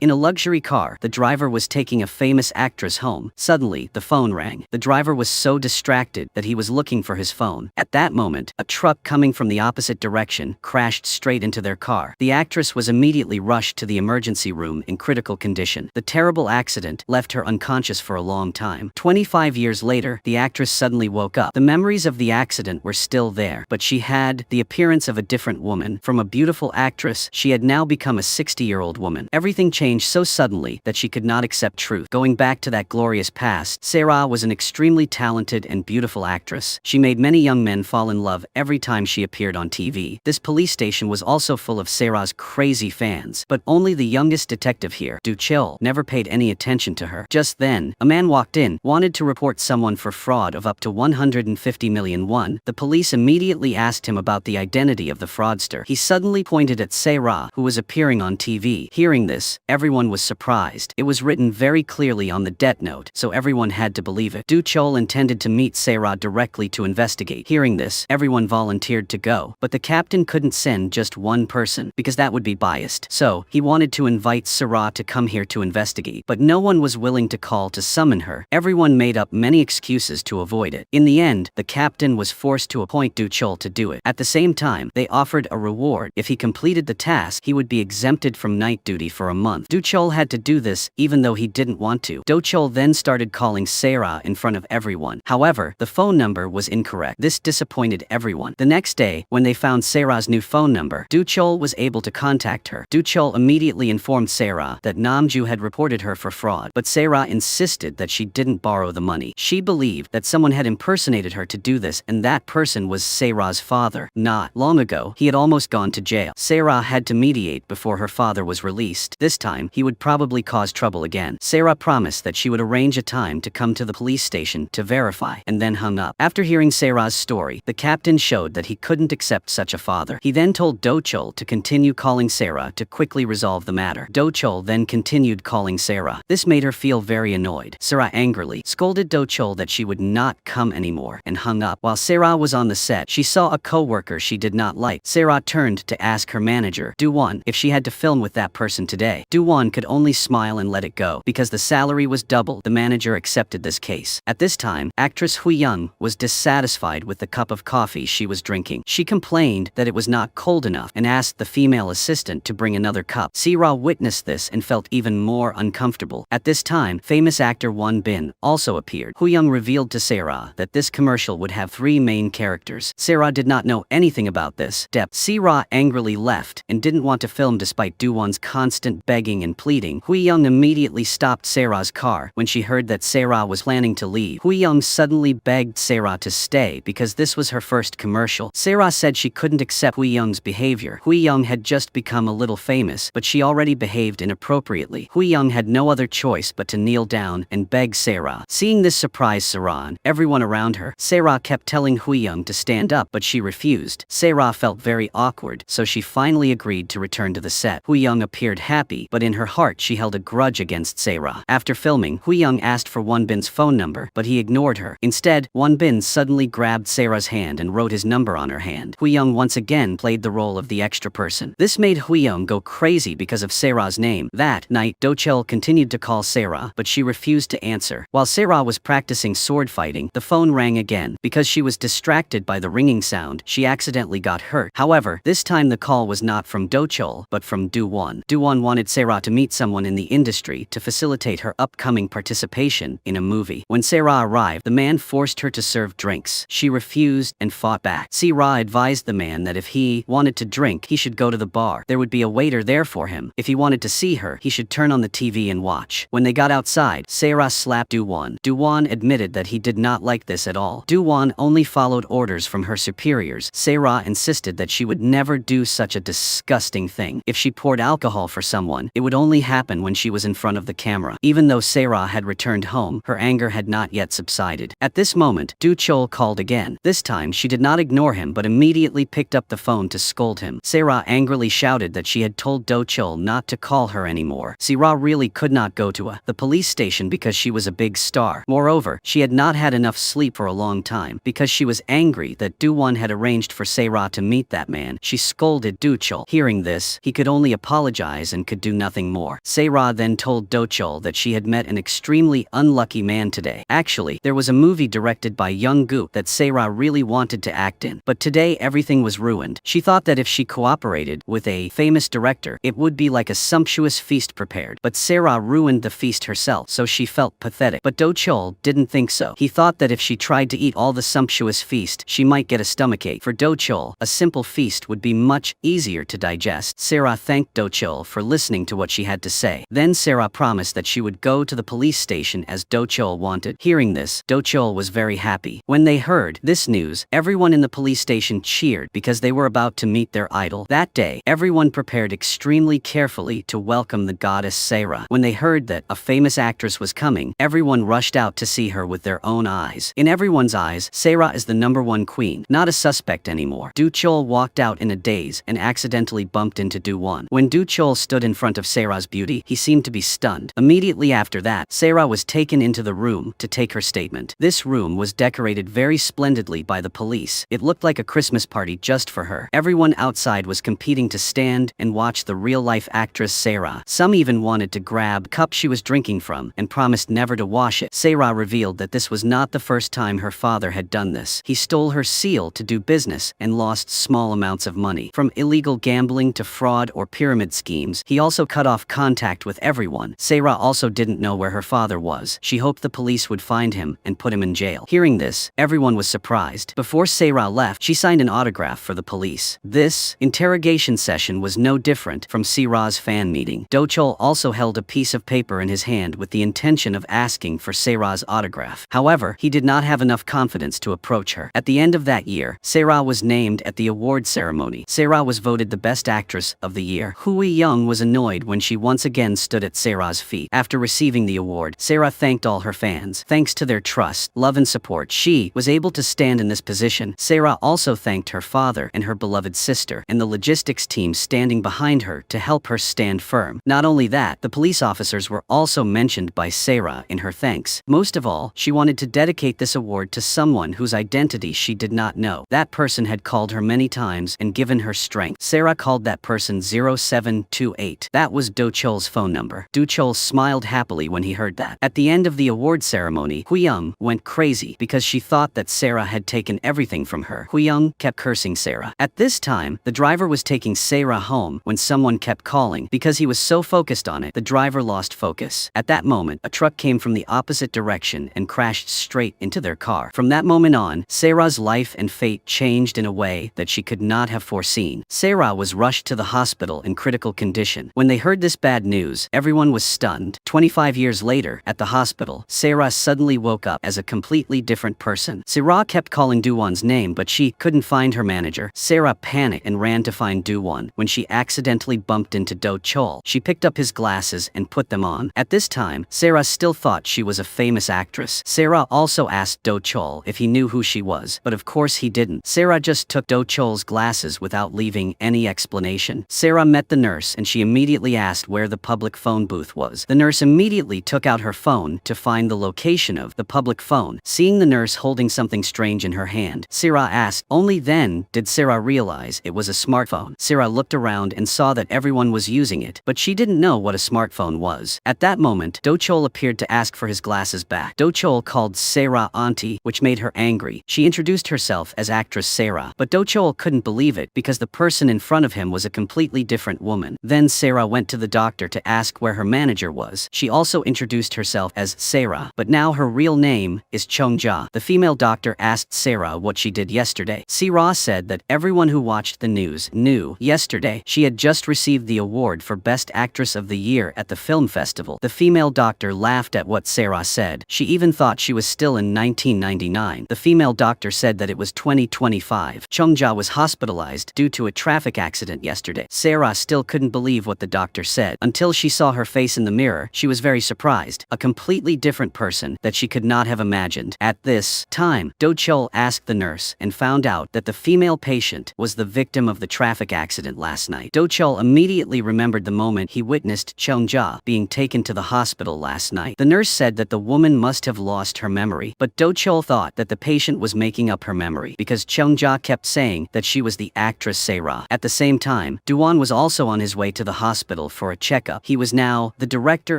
In a luxury car, the driver was taking a famous actress home. Suddenly, the phone rang. The driver was so distracted that he was looking for his phone. At that moment, a truck coming from the opposite direction crashed straight into their car. The actress was immediately rushed to the emergency room in critical condition. The terrible accident left her unconscious for a long time. 25 years later, the actress suddenly woke up. The memories of the accident were still there, but she had the appearance of a different woman. From a beautiful actress, she had now become a 60-year-old woman. Everything changed so suddenly that she could not accept truth. Going back to that glorious past, Sarah was an extremely talented and beautiful actress. She made many young men fall in love every time she appeared on TV. This police station was also full of Sarah's crazy fans, but only the youngest detective here, Du-chul, never paid any attention to her. Just then, a man walked in, wanted to report someone for fraud of up to 150 million won. The police immediately asked him about the identity of the fraudster. He suddenly pointed at Sarah, who was appearing on TV. Hearing this, everyone was surprised. It was written very clearly on the debt note, so everyone had to believe it. Du-chul intended to meet Sarah directly to investigate. Hearing this, everyone volunteered to go, but the captain couldn't send just one person, because that would be biased. So, he wanted to invite Sarah to come here to investigate, but no one was willing to call to summon her. Everyone made up many excuses to avoid it. In the end, the captain was forced to appoint Du-chul to do it. At the same time, they offered a reward. If he completed the task, he would be exempted from night duty for a month. Du-chul had to do this, even though he didn't want to. Du-chul then started calling Sarah in front of everyone. However, the phone number was incorrect. This disappointed everyone. The next day, when they found Sarah's new phone number, Du-chul was able to contact her. Du-chul immediately informed Sarah that Namju had reported her for fraud, but Sarah insisted that she didn't borrow the money. She believed that someone had impersonated her to do this, and that person was Sarah's father. Not long ago, he had almost gone to jail. Sarah had to mediate before her father was released. This time, he would probably cause trouble again. Sarah promised that she would arrange a time to come to the police station to verify, and then hung up. After hearing Sarah's story, the captain showed that he couldn't accept such a father. He then told Du-chul to continue calling Sarah to quickly resolve the matter. Du-chul then continued calling Sarah. This made her feel very annoyed. Sarah angrily scolded Du-chul that she would not come anymore, and hung up. While Sarah was on the set, she saw a co-worker she did not like. Sarah turned to ask her manager, Du-won, if she had to film with that person today. Du-won could only smile and let it go. Because the salary was doubled, the manager accepted this case. At this time, actress Hui-young was dissatisfied with the cup of coffee she was drinking. She complained that it was not cold enough and asked the female assistant to bring another cup. Sarah witnessed this and felt even more uncomfortable. At this time, famous actor Won Bin also appeared. Hui-young revealed to Sarah that this commercial would have 3 main characters. Sarah did not know anything about this. Sarah angrily left and didn't want to film despite Du-won's constant begging and pleading. Hui-young immediately stopped Sarah's car. When she heard that Sarah was planning to leave, Hui-young suddenly begged Sarah to stay because this was her first commercial. Sarah said she couldn't accept Hui-young's behavior. Hui-young had just become a little famous, but she already behaved inappropriately. Hui-young had no other choice but to kneel down and beg Sarah. Seeing this surprised Sarah and everyone around her. Sarah kept telling Hui-young to stand up, but she refused. Sarah felt very awkward, so she finally agreed to return to the set. Hui-young appeared happy, but in her heart she held a grudge against Sarah. After filming, Hui-young asked for Won Bin's phone number, but he ignored her. Instead, Won Bin suddenly grabbed Sarah's hand and wrote his number on her hand. Hui-young once again played the role of the extra person. This made Hui-young go crazy because of Sarah's name. That night, Du-chul continued to call Sarah, but she refused to answer. While Sarah was practicing sword fighting, the phone rang again. Because she was distracted by the ringing sound, she accidentally got hurt. However, this time the call was not from Du-chul, but from Du-won. Du-won wanted Sarah to meet someone in the industry to facilitate her upcoming participation in a movie. When Sarah arrived, the man forced her to serve drinks. She refused and fought back. Sarah advised the man that if he wanted to drink, he should go to the bar. There would be a waiter there for him. If he wanted to see her, he should turn on the TV and watch. When they got outside, Sarah slapped Du-won. Du-won admitted that he did not like this at all. Du-won only followed orders from her superiors. Sarah insisted that she would never do such a disgusting thing. If she poured alcohol for someone, it would only happen when she was in front of the camera. Even though Sarah had returned home, her anger had not yet subsided. At this moment, Du-chul called again. This time, she did not ignore him but immediately picked up the phone to scold him. Sarah angrily shouted that she had told Du-chul not to call her anymore. Sarah really could not go to the police station because she was a big star. Moreover, she had not had enough sleep for a long time. Because she was angry that Du-won had arranged for Sarah to meet that man, she scolded Du-chul. Hearing this, he could only apologize and could do nothing. nothing more. Se-ra then told Do-chul that she had met an extremely unlucky man today. Actually, there was a movie directed by Young Gu that Se-ra really wanted to act in, but today everything was ruined. She thought that if she cooperated with a famous director, it would be like a sumptuous feast prepared. But Se-ra ruined the feast herself, so she felt pathetic. But Do-chul didn't think so. He thought that if she tried to eat all the sumptuous feast, she might get a stomachache. For Do-chul, a simple feast would be much easier to digest. Se-ra thanked Do-chul for listening to what she had to say. Then Se-ra promised that she would go to the police station as Do-chul wanted. Hearing this, Do-chul was very happy. When they heard this news, everyone in the police station cheered because they were about to meet their idol. That day, everyone prepared extremely carefully to welcome the goddess Se-ra. When they heard that a famous actress was coming, everyone rushed out to see her with their own eyes. In everyone's eyes, Se-ra is the #1 queen, not a suspect anymore. Do-chul walked out in a daze and accidentally bumped into Do-won. When Do-chul stood in front of Se-ra's beauty, he seemed to be stunned. Immediately after that, Se-ra was taken into the room to take her statement. This room was decorated very splendidly by the police. It looked like a Christmas party just for her. Everyone outside was competing to stand and watch the real-life actress Se-ra. Some even wanted to grab the cup she was drinking from and promised never to wash it. Se-ra revealed that this was not the first time her father had done this. He stole her seal to do business and lost small amounts of money. From illegal gambling to fraud or pyramid schemes, he also cut off contact with everyone. Se-ra also didn't know where her father was. She hoped the police would find him and put him in jail. Hearing this, everyone was surprised. Before Se-ra left, she signed an autograph for the police. This interrogation session was no different from Se-ra's fan meeting. Do-chul also held a piece of paper in his hand with the intention of asking for Se-ra's autograph. However, he did not have enough confidence to approach her. At the end of that year, Se-ra was named at the award ceremony. Se-ra was voted the best actress of the year. Hui-young was annoyed when she once again stood at Se-ra's feet. After receiving the award, Se-ra thanked all her fans. Thanks to their trust, love and support, she was able to stand in this position. Se-ra also thanked her father and her beloved sister, and the logistics team standing behind her to help her stand firm. Not only that, the police officers were also mentioned by Se-ra in her thanks. Most of all, she wanted to dedicate this award to someone whose identity she did not know. That person had called her many times and given her strength. Se-ra called that person 0728. That was Do-chul's phone number. Do-chul smiled happily when he heard that. At the end of the award ceremony, Hui-young went crazy because she thought that Se-ra had taken everything from her. Hui-young kept cursing Se-ra. At this time, the driver was taking Se-ra home when someone kept calling. Because he was so focused on it, the driver lost focus. At that moment, a truck came from the opposite direction and crashed straight into their car. From that moment on, Se-ra's life and fate changed in a way that she could not have foreseen. Se-ra was rushed to the hospital in critical condition. When they heard this bad news, everyone was stunned. 25 years later, at the hospital, Se-ra suddenly woke up as a completely different person. Se-ra kept calling Do-won's name, but she couldn't find her manager. Se-ra panicked and ran to find Do-won. When she accidentally bumped into Do-chul, she picked up his glasses and put them on. At this time, Se-ra still thought she was a famous actress. Se-ra also asked Do-chul if he knew who she was, but of course he didn't. Se-ra just took Do-chul's glasses without leaving any explanation. Se-ra met the nurse and she immediately asked where the public phone booth was. The nurse immediately took out her phone to find the location of the public phone. Seeing the nurse holding something strange in her hand, Se-ra asked. Only then did Se-ra realize it was a smartphone. Se-ra looked around and saw that everyone was using it, but she didn't know what a smartphone was. At that moment, Do-chul appeared to ask for his glasses back. Do-chul called Se-ra auntie, which made her angry. She introduced herself as actress Se-ra, but Do-chul couldn't believe it because the person in front of him was a completely different woman. Then Se-ra went to the doctor to ask where her manager was. She also introduced herself as Se-ra, but now her real name is Chung-ja. The female doctor asked Se-ra what she did yesterday. Se-ra said that everyone who watched the news knew yesterday she had just received the award for Best Actress of the Year at the film festival. The female doctor laughed at what Se-ra said. She even thought she was still in 1999. The female doctor said that it was 2025. Chung-ja was hospitalized due to a traffic accident yesterday. Se-ra still couldn't believe what the doctor said. Until she saw her face in the mirror, she was very surprised. A completely different person that she could not have imagined. At this time, Do-chul asked the nurse and found out that the female patient was the victim of the traffic accident last night. Do-chul immediately remembered the moment he witnessed Chung-ja being taken to the hospital last night. The nurse said that the woman must have lost her memory, but Do-chul thought that the patient was making up her memory because Chung-ja kept saying that she was the actress Se-ra. At the same time, Do-won was also on his way to the hospital hospital for a checkup. He was now the director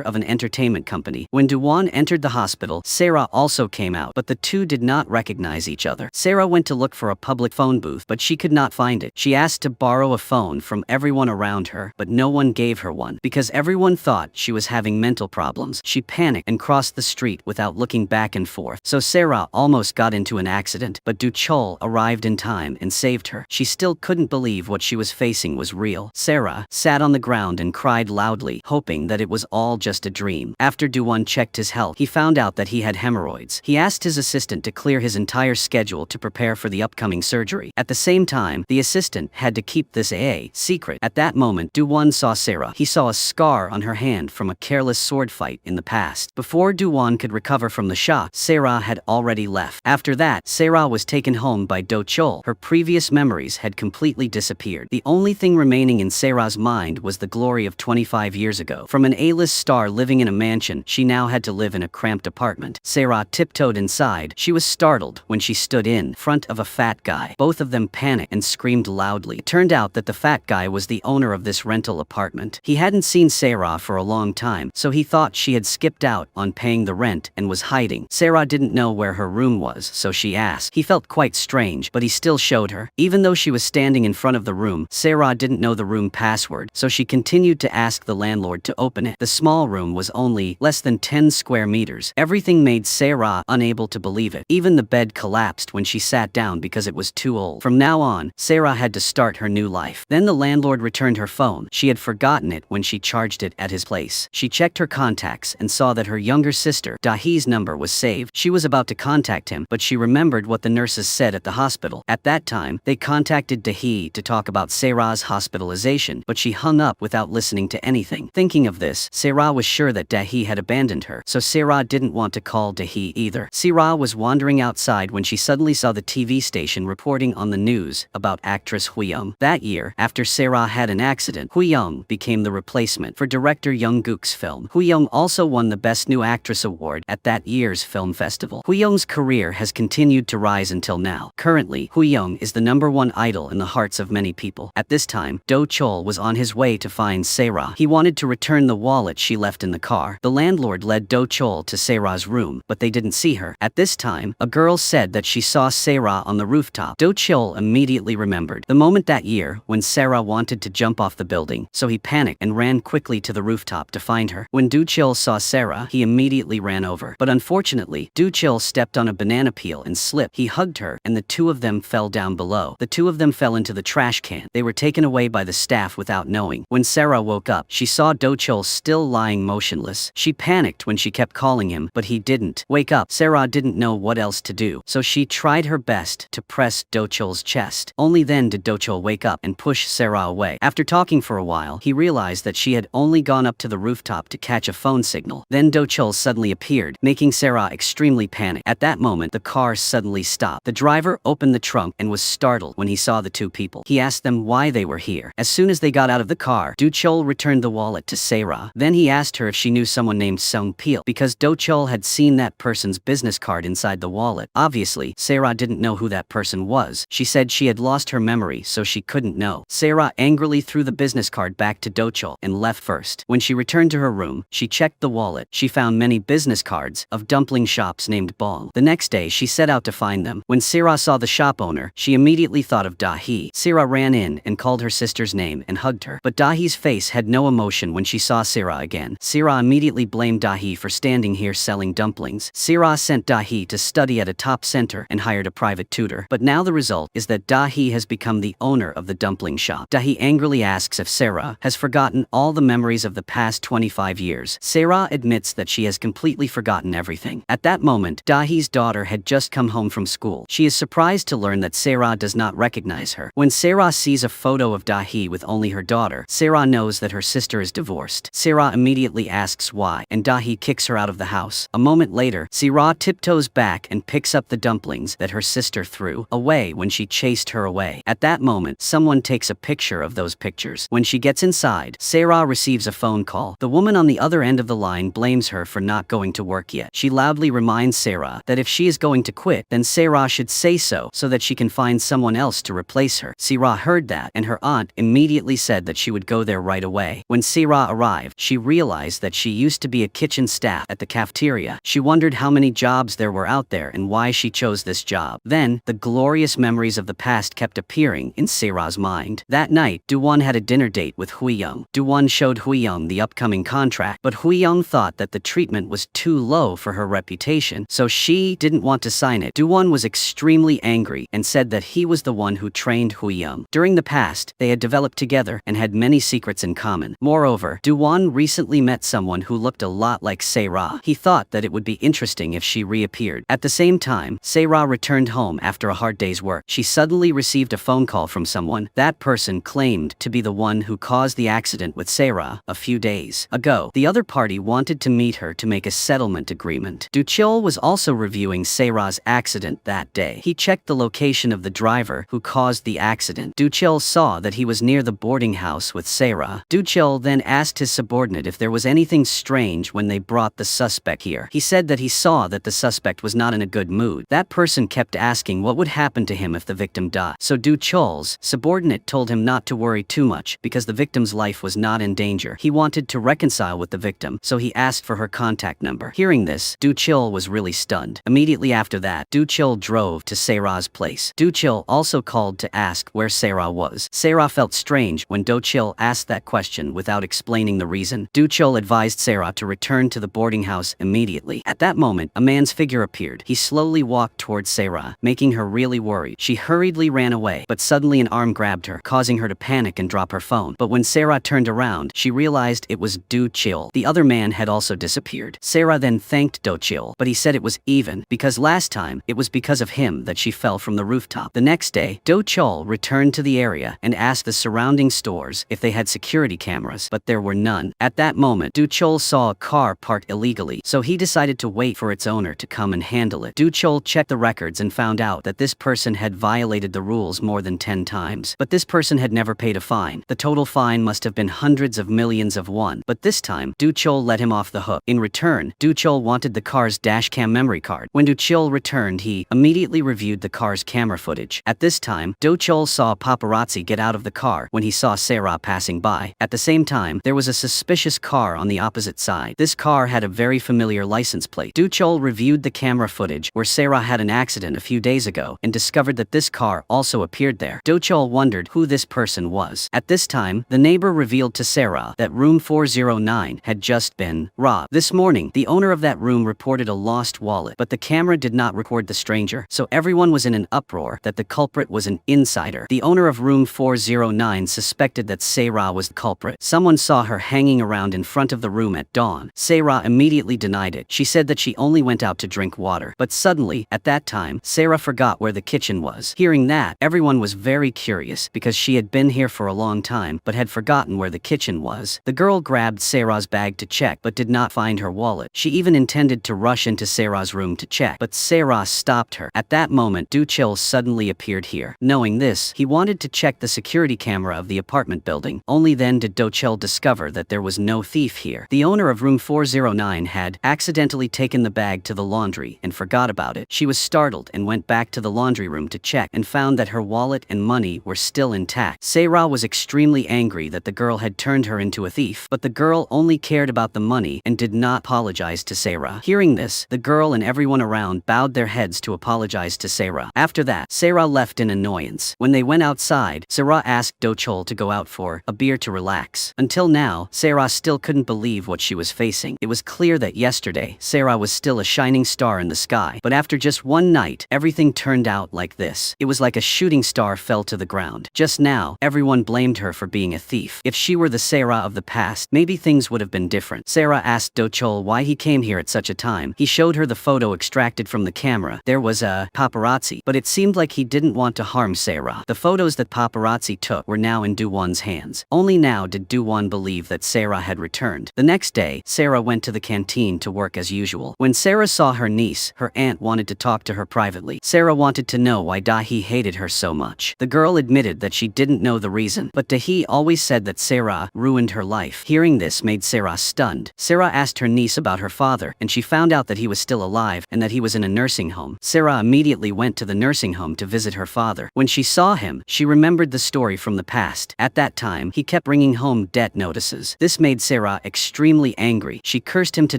of an entertainment company. When Duwan entered the hospital, Sarah also came out, but the two did not recognize each other. Sarah went to look for a public phone booth, but she could not find it. She asked to borrow a phone from everyone around her, but no one gave her one because everyone thought she was having mental problems. She panicked and crossed the street without looking back and forth. So Sarah almost got into an accident, but Du Chol arrived in time and saved her. She still couldn't believe what she was facing was real. Sarah sat on the ground and cried loudly, hoping that it was all just a dream. After Duwan checked his health, he found out that he had hemorrhoids. He asked his assistant to clear his entire schedule to prepare for the upcoming surgery. At the same time, the assistant had to keep this a secret. At that moment, Duwan saw Sarah. He saw a scar on her hand from a careless sword fight in the past. Before Duwan could recover from the shock, Sarah had already left. After that, Sarah was taken home by Do Chol. Her previous memories had completely disappeared. The only thing remaining in Sarah's mind was the glory of 25 years ago. From an A-list star living in a mansion, she now had to live in a cramped apartment. Sarah tiptoed inside. She was startled when she stood in front of a fat guy. Both of them panicked and screamed loudly. It turned out that the fat guy was the owner of this rental apartment. He hadn't seen Sarah for a long time, so he thought she had skipped out on paying the rent and was hiding. Sarah didn't know where her room was, so she asked. He felt quite strange, but he still showed her. Even though she was standing in front of the room, Sarah didn't know the room password, so she continued to ask the landlord to open it. The small room was only less than 10 square meters. Everything made Sarah unable to believe it. Even the bed collapsed when she sat down because it was too old. From now on, Sarah had to start her new life. Then the landlord returned her phone. She had forgotten it when she charged it at his place. She checked her contacts and saw that her younger sister, Dahi's number was saved. She was about to contact him, but she remembered what the nurses said at the hospital. At that time, they contacted Dahi to talk about Sarah's hospitalization, but she hung up without listening to anything. Thinking of this, Sarah was sure that Dahi had abandoned her, so Sarah didn't want to call Dahi either. Sarah was wandering outside when she suddenly saw the TV station reporting on the news about actress Hui Young. That year, after Sarah had an accident, Hui Young became the replacement for director Young Gook's film. Hui Young also won the Best New Actress award at that year's film festival. Hui Young's career has continued to rise until now. Currently, Hui Young is the #1 idol in the hearts of many people. At this time, Do Chol was on his way to find Sarah. He wanted to return the wallet she left in the car. The landlord led Do Chol to Sarah's room, but they didn't see her. At this time, a girl said that she saw Sarah on the rooftop. Do Chol immediately remembered the moment that year when Sarah wanted to jump off the building, so he panicked and ran quickly to the rooftop to find her. When Do Chol saw Sarah, he immediately ran over. But unfortunately, Do Chol stepped on a banana peel and slipped. He hugged her, and the two of them fell down below. The two of them fell into the trash can. They were taken away by the staff without knowing. When Sarah woke up, she saw Do Chol still lying motionless. She panicked when she kept calling him, but he didn't wake up. Sarah didn't know what else to do, so she tried her best to press Do Chol's chest. Only then did Do Chol wake up and push Sarah away. After talking for a while, he realized that she had only gone up to the rooftop to catch a phone signal. Then Do Chol suddenly appeared, making Sarah extremely panicked. At that moment, the car suddenly stopped. The driver opened the trunk and was startled when he saw the two people. He asked them why they were here. As soon as they got out of the car, Do Chol returned the wallet to Sarah. Then he asked her if she knew someone named Sung Peel, because Do Chol had seen that person's business card inside the wallet. Obviously, Sarah didn't know who that person was. She said she had lost her memory, so she couldn't know. Sarah angrily threw the business card back to Do Chol and left first. When she returned to her room, she checked the wallet. She found many business cards of dumpling shops named Bong. The next day, she set out to find them. When Sarah saw the shop owner, she immediately thought of Dahi. Sarah ran in and called her sister's name and hugged her. But Dahi's face had no emotion when she saw Sarah again. Sarah immediately blamed Dahi for standing here selling dumplings. Sarah sent Dahi to study at a top center and hired a private tutor. But now the result is that Dahi has become the owner of the dumpling shop. Dahi angrily asks if Sarah has forgotten all the memories of the past 25 years. Sarah admits that she has completely forgotten everything. At that moment, Dahi's daughter had just come home from school. She is surprised to learn that Sarah does not recognize her. When Sarah sees a photo of Dahi with only her daughter, Sarah knows that her sister is divorced. Sarah immediately asks why, and Dahi kicks her out of the house. A moment later, Sarah tiptoes back and picks up the dumplings that her sister threw away when she chased her away. At that moment, someone takes a picture of those pictures. When she gets inside, Sarah receives a phone call. The woman on the other end of the line blames her for not going to work yet. She loudly reminds Sarah that if she is going to quit, then Sarah should say so that she can find someone else to replace her. Sarah heard that, and her aunt immediately said that she would go there right away. When Sarah arrived, she realized that she used to be a kitchen staff at the cafeteria. She wondered how many jobs there were out there and why she chose this job. Then, the glorious memories of the past kept appearing in Sarah's mind. That night, Do-won had a dinner date with Hui-young. Do-won showed Hui-young the upcoming contract, but Hui-young thought that the treatment was too low for her reputation, so she didn't want to sign it. Do-won was extremely angry and said that he was the one who trained Hui-young. During the past, they had developed together and had many secrets in common. Moreover, Do-won recently met someone who looked a lot like Sarah. He thought that it would be interesting if she reappeared. At the same time, Sarah returned home after a hard day's work. She suddenly received a phone call from someone. That person claimed to be the one who caused the accident with Sarah a few days ago. The other party wanted to meet her to make a settlement agreement. Do-chul was also reviewing Sarah's accident that day. He checked the location of the driver who caused the accident. Do-chul saw that he was near the boarding house with Sarah. Do-chul then asked his subordinate if there was anything strange when they brought the suspect here. He said that he saw that the suspect was not in a good mood. That person kept asking what would happen to him if the victim died. So Do-chul's subordinate told him not to worry too much because the victim's life was not in danger. He wanted to reconcile with the victim, so he asked for her contact number. Hearing this, Do-chul was really stunned. Immediately after that, Do-chul drove to Sarah's place. Do-chul also called to ask where Sarah was. Sarah felt strange when Do-chul asked that question without explaining the reason. Do-chul advised Sarah to return to the boarding house immediately. At that moment, a man's figure appeared. He slowly walked towards Sarah, making her really worried. She hurriedly ran away, but suddenly an arm grabbed her, causing her to panic and drop her phone. But when Sarah turned around, she realized it was Do-chul. The other man had also disappeared. Sarah then thanked Do-chul, but he said it was even, because last time, it was because of him that she fell from the rooftop. The next day, Do-chul returned to the area and asked the surrounding stores if they had security cameras, but there were none. At that moment, Do-chul saw a car parked illegally, so he decided to wait for its owner to come and handle it. Do-chul checked the records and found out that this person had violated the rules more than 10 times, but this person had never paid a fine. The total fine must have been hundreds of millions of won, but this time, Do-chul let him off the hook. In return, Do-chul wanted the car's dashcam memory card. When Do-chul returned, he immediately reviewed the car's camera footage. At this time, Do-chul saw a paparazzi get out of the car when he saw Sarah passing by. At the same time, there was a suspicious car on the opposite side. This car had a very familiar license plate. Do-chul reviewed the camera footage where Sarah had an accident a few days ago and discovered that this car also appeared there. Do-chul wondered who this person was. At this time, the neighbor revealed to Sarah that room 409 had just been robbed. This morning, the owner of that room reported a lost wallet, but the camera did not record the stranger, so everyone was in an uproar that the culprit was an insider. The owner of room 409 suspected that Sarah was the culprit. Someone saw her hanging around in front of the room at dawn. Sarah immediately denied it. She said that she only went out to drink water. But suddenly, at that time, Sarah forgot where the kitchen was. Hearing that, everyone was very curious because she had been here for a long time but had forgotten where the kitchen was. The girl grabbed Sarah's bag to check but did not find her wallet. She even intended to rush into Sarah's room to check, but Sarah stopped her. At that moment, Do-chul suddenly appeared here. Knowing this, he wanted to check the security camera of the apartment building. Only then did Do-chul discover that there was no thief here. The owner of room 409 had accidentally taken the bag to the laundry and forgot about it. She was startled and went back to the laundry room to check and found that her wallet and money were still intact. Sarah was extremely angry that the girl had turned her into a thief, but the girl only cared about the money and did not apologize to Sarah. Hearing this, the girl and everyone around bowed their heads to apologize to Sarah. After that, Sarah left in annoyance. When they went outside, Sarah asked Do-chul to go out for a beer to relax. Until now, Sarah still couldn't believe what she was facing. It was clear that yesterday, Sarah was still a shining star in the sky, but after just one night, everything turned out like this. It was like a shooting star fell to the ground. Just now, everyone blamed her for being a thief. If she were the Sarah of the past, maybe things would have been different. Sarah asked Do-chul why he came here at such a time. He showed her the photo extracted from the camera. There was a paparazzi, but it seemed like he didn't want to harm Sarah. The photos that paparazzi took were now in Do-won's hands. Only now did Do-won believe that Sarah had returned. The next day, Sarah went to the canteen to work as usual. When Sarah saw her niece, her aunt wanted to talk to her privately. Sarah wanted to know why Dahi hated her so much. The girl admitted that she didn't know the reason, but Dahi always said that Sarah ruined her life. Hearing this made Sarah stunned. Sarah asked her niece about her father, and she found out that he was still alive and that he was in a nursing home. Sarah immediately went to the nursing home to visit her father. When she saw him, she remembered the story from the past. At that time, he kept bringing home debt notices. This made Sarah extremely angry. She cursed him to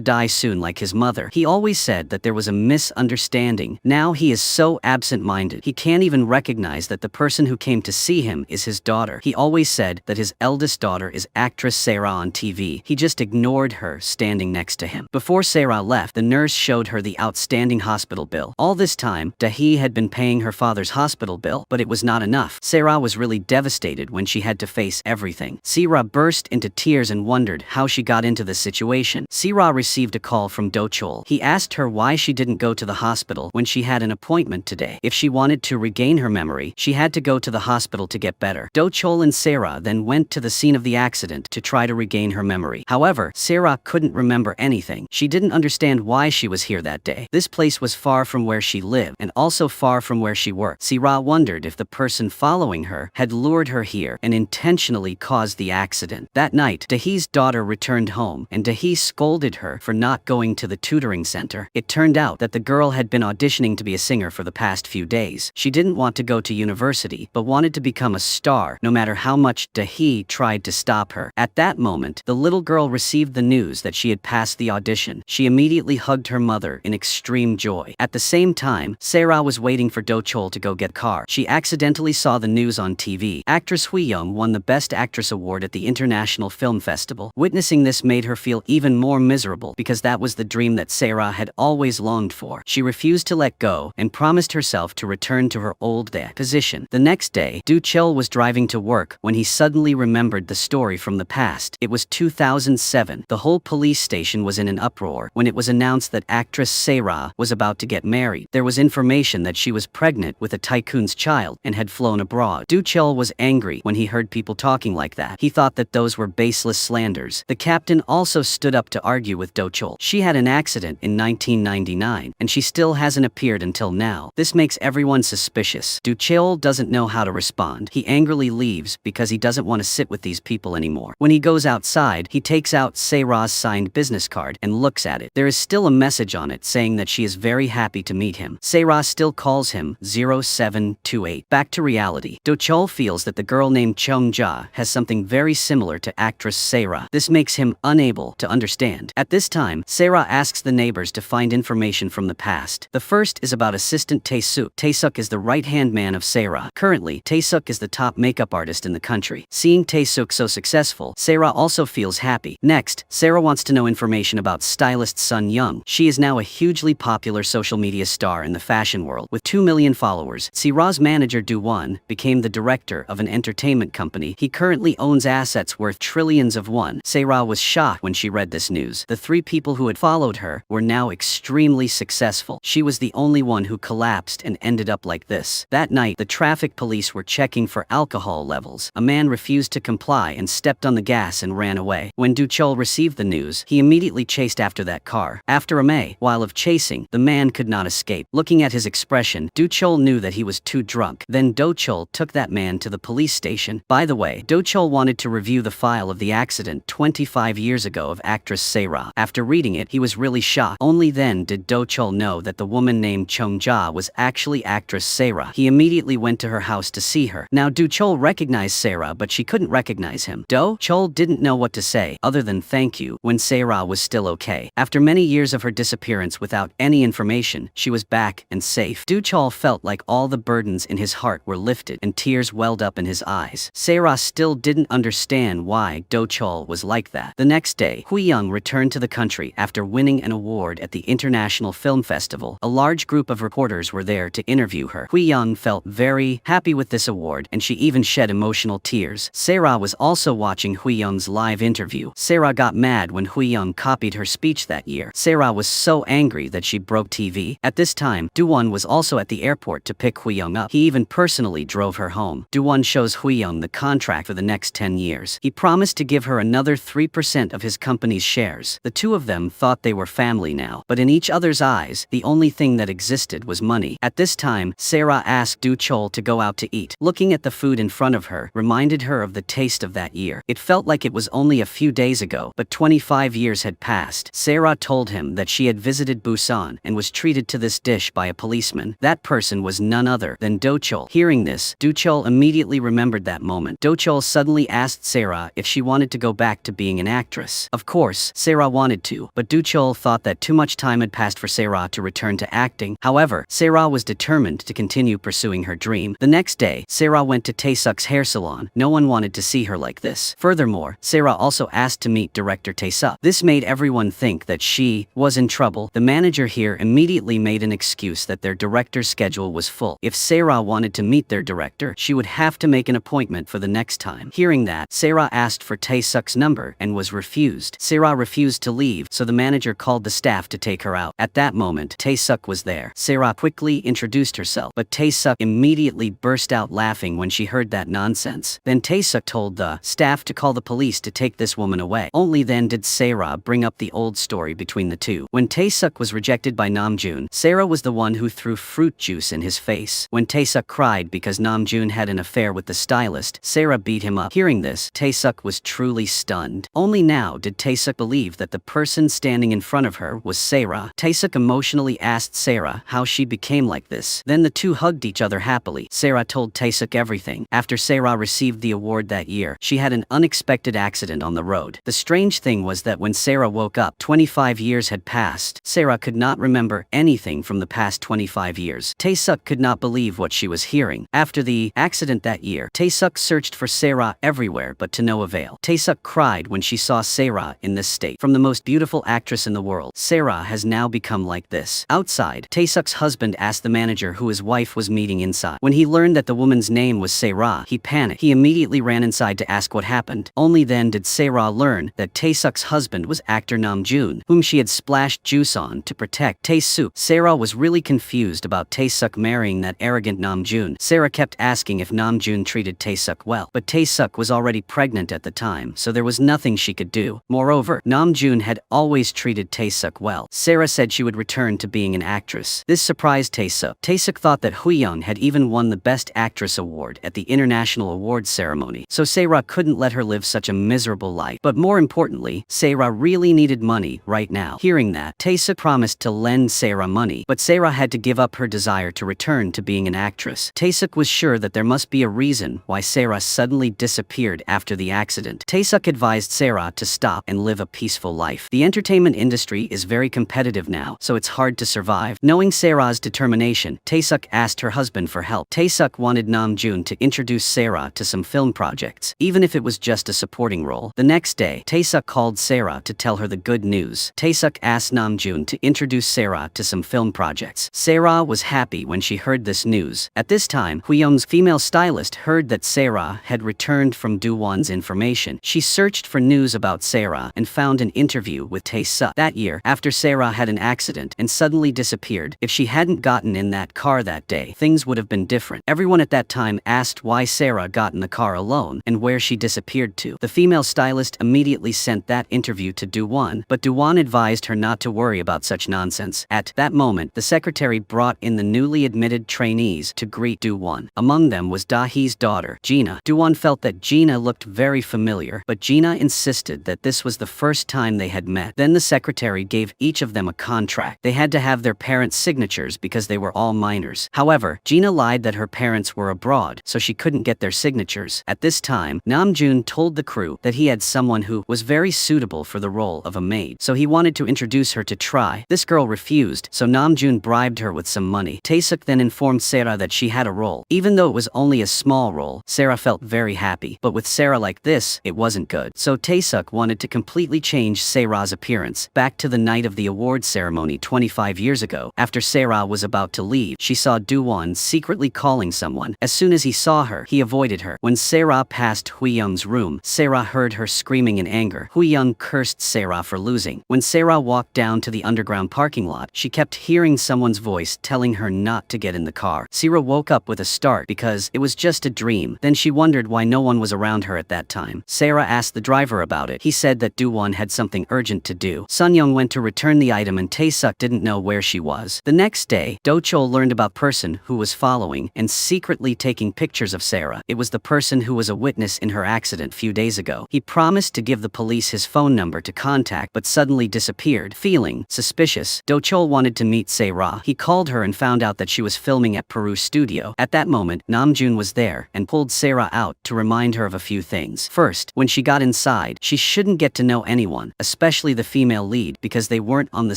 die soon like his mother. He always said that there was a misunderstanding. Now he is so absent-minded. He can't even recognize that the person who came to see him is his daughter. He always said that his eldest daughter is actress Sarah on TV. He just ignored her standing next to him. Before Sarah left, the nurse showed her the outstanding hospital bill. All this time, Dahi had been paying her father's hospital bill, but it was not enough. Sarah was really devastated when she had to face everything. Sarah burst into tears and wondered how she got into this situation. Sarah received a call from Do Chol. He asked her why she didn't go to the hospital when she had an appointment today. If she wanted to regain her memory, she had to go to the hospital to get better. Do Chol and Sarah then went to the scene of the accident to try to regain her memory. However, Sarah couldn't remember anything. She didn't understand why she was here that day. This place was far from where she lived and also far from where she worked. Sarah wondered if the person following her had lured her here and intentionally caused the accident. That night, Dahi's daughter returned home and Dahi scolded her for not going to the tutoring center. It turned out that the girl had been auditioning to be a singer for the past few days. She didn't want to go to university, but wanted to become a star, no matter how much Dahi tried to stop her. At that moment, the little girl received the news that she had passed the audition. She immediately hugged her mother in extreme joy. At the same time, Sarah was waiting for Do Chol to go get car. She accidentally saw the news on TV. Actress Hui Young won the Best Actress Award at the International Film Festival. Witnessing this made her feel even more miserable because that was the dream that Sarah had always longed for. She refused to let go and promised herself to return to her old position. The next day, Do Chol was driving to work when he suddenly remembered the story from the past. It was 2007. The whole police station was in an uproar when it was announced that actress Sarah was about to get married. There was information that she was pregnant with a tycoon's child and had flown abroad. Do Chol was angry when he heard people talking like that. He thought that those were baseless slanders. The captain also stood up to argue with Do Chol. She had an accident in 1999 and she still hasn't appeared until now. This makes everyone suspicious. Do Chol doesn't know how to respond. He angrily leaves because he doesn't want to sit with these people anymore. When he goes outside, he takes out Sarah's signed business card and looks at it. There is still a message on it saying that she is very happy to meet him. Sarah still calls him 0728. Back to reality. Do Chol feels that the girl named Chung Ja has something very similar to actress Sarah. This makes him unable to understand. At this time, Sarah asks the neighbors to find information from the past. The first is about assistant Tae-suk. Tae-suk is the right-hand man of Sarah. Currently, Tae-suk is the top makeup artist in the country. Seeing Tae-suk so successful, Sarah also feels happy. Next, Sarah wants to know information about stylist Sun Young. She is now a hugely popular social media star in the fashion world with 2 million followers. Sarah's manager Do-won became the director of an entertainment company. He currently owns assets worth trillions of won. Sarah was shocked when she read this news. The 3 people who had followed her were now extremely successful. She was the only one who collapsed and ended up like this. That night, the traffic police were checking for alcohol levels. A man refused to comply and stepped on the gas and ran away. When Do Chol received the news, he immediately chased after that car. After a while of chasing, the man could not escape. Looking at his expression, Do Chol knew that he was too drunk. Then Do Chol took that man to the police station. By the way, Do Chol wanted to review the file of the accident 25 years ago of actress Sarah. After reading it, he was really shocked. Only then did Do Chol know that the woman named Chung Ja was actually actress Sarah. He immediately went to her house to see her. Now Do Chol recognized Sarah, but she couldn't recognize him. Do Chol didn't know what to say other than thank you when Sarah was still okay. After many years of her disappearance without any information, she was back and safe. Do Chol felt like all the burdens in his heart were lifted and tears welled up in his eyes. Sarah still didn't understand why Do Chol was like that. The next day, Hui Young returned to the country after winning an award at the International Film Festival. A large group of reporters were there to interview her. Hui Young felt very happy with this award and she even shed emotional tears. Sarah was also watching Hui Young's live interview. Sarah got mad when Hui Young copied her speech that year. Sarah was so angry that she broke TV. At this time, Do-won was also at the airport to pick Hui Young up. He even personally drove her home. Do-won shows Hui Young the contract for the next 10 years. He promised to give her another 3% of his company's shares. The two of them thought they were family now, but in each other's eyes, the only thing that existed was money. At this time, Sarah asked Do Chol to go out to eat. Looking at the food in front of her reminded her of the taste of that year. It felt like it was only a few days ago, but 25 years had passed. Sarah told him that she had visited Busan and was treated to this dish by a policeman. That person was none other than Do Chol. Hearing this, Do Chol immediately remembered that moment. Do Chol suddenly suddenly asked Sarah if she wanted to go back to being an actress. Of course, Sarah wanted to, but Do-chol thought that too much time had passed for Sarah to return to acting. However, Sarah was determined to continue pursuing her dream. The next day, Sarah went to Tae-suk's hair salon. No one wanted to see her like this. Furthermore, Sarah also asked to meet director Tae-suk. This made everyone think that she was in trouble. The manager here immediately made an excuse that their director's schedule was full. If Sarah wanted to meet their director, she would have to make an appointment for the next time. Hearing that, Sarah asked for Tae-suk's number and was refused. Sarah refused to leave, so the manager called the staff to take her out. At that moment, Tae-suk was there. Sarah quickly introduced herself, but Tae-suk immediately burst out laughing when she heard that nonsense. Then Tae-suk told the staff to call the police to take this woman away. Only then did Sarah bring up the old story between the two. When Tae-suk was rejected by Namjoon, Sarah was the one who threw fruit juice in his face. When Tae-suk cried because Namjoon had an affair with the stylist, Sarah beat him up. Hearing this, Tae-suk was truly stunned. Only now did Tae-suk believe that the person standing in front of her was Sarah. Tae-suk emotionally asked Sarah how she became like this. Then the two hugged each other happily. Sarah told Tae-suk everything. After Sarah received the award that year, she had an unexpected accident on the road. The strange thing was that when Sarah woke up, 25 years had passed. Sarah could not remember anything from the past 25 years. Tae-suk could not believe what she was hearing. After the accident that year, Tae-suk searched for Sarah everywhere but to no avail. Tae-suk cried when she saw Sarah in this state. From the most beautiful actress in the world, Sarah has now become like this. Outside, Tae-suk's husband asked the manager who his wife was meeting inside. When he learned that the woman's name was Sarah, he panicked. He immediately ran inside to ask what happened. Only then did Sarah learn that Tae-suk's husband was actor Namjoon, whom she had splashed juice on to protect Tae-suk. Sarah was really confused about Tae-suk marrying that arrogant Namjoon. Sarah kept asking if Namjoon treated Tae-suk well, but Tae-suk was already pregnant at the time, so there was nothing she could do. Moreover, Namjoon had always treated Tae-suk well. Sarah said she would return to being an actress. This surprised Tae-suk. Tae-suk thought that Hui-young had even won the Best Actress award at the International Awards ceremony, so Sarah couldn't let her live such a miserable life. But more importantly, Sarah really needed money right now. Hearing that, Tae-suk promised to lend Sarah money, but Sarah had to give up her desire to return to being an actress. Tae-suk was sure that there must be a reason why Sarah suddenly disappeared after the accident. Tae-suk advised Sarah to stop and live a peaceful life. The entertainment industry is very competitive now, so it's hard to survive. Knowing Sarah's determination, Tae-suk asked her husband for help. Tae-suk wanted Namjoon to introduce Sarah to some film projects, even if it was just a supporting role. The next day, Tae-suk called Sarah to tell her the good news. Tae-suk asked Namjoon to introduce Sarah to some film projects. Sarah was happy when she heard this news. At this time, Hui-young's female stylist heard that Sarah had returned from Do-won's information. She searched for news about Sarah and found an interview with Tae-suk. That year, after Sarah had an accident and suddenly disappeared, if she hadn't gotten in that car that day, things would have been different. Everyone at that time asked why Sarah got in the car alone and where she disappeared to. The female stylist immediately sent that interview to Do-won, but Do-won advised her not to worry about such nonsense. At that moment, the secretary brought in the newly admitted trainees to greet Do-won. Among them was Da-hee's daughter, Gina. Do-won felt that Gina looked very familiar, but Gina insisted that this was the first time they had met. Then the secretary gave each of them a contract. They had to have their parents' signatures because they were all minors. However, Gina lied that her parents were abroad, so she couldn't get their signatures. At this time, Namjoon told the crew that he had someone who was very suitable for the role of a maid, so he wanted to introduce her to try. This girl refused, so Namjoon bribed her with some money. Tae-suk then informed Sarah that she had a role. Even though it was only a small role, Sarah felt very happy. But with Sarah like this, it wasn't good. So Tae-suk wanted to completely change Sarah's appearance. Back to the night of the award ceremony 25 years ago, after Sarah was about to leave, she saw Do-won secretly calling someone. As soon as he saw her, he avoided her. When Sarah passed Hui-young's room, Sarah heard her screaming in anger. Hui-young cursed Sarah for losing. When Sarah walked down to the underground parking lot, she kept hearing someone's voice telling her not to get in the car. Sarah woke up with a start because it was just a dream. Then she wondered why no one was around her at that time. Sarah asked the driver about it. He said that Do-won had something urgent to do. Sun-young went to return the item and Tae-suk didn't know where she was. The next day, Do-chol learned about person who was following and secretly taking pictures of Sarah. It was the person who was a witness in her accident few days ago. He promised to give the police his phone number to contact but suddenly disappeared. Feeling suspicious, Do-chol wanted to meet Sarah. He called her and found out that she was filming at Peru studio. At that moment, Namjoon was there and pulled Sarah out to remind remind her of a few things. First, when she got inside, she shouldn't get to know anyone, especially the female lead, because they weren't on the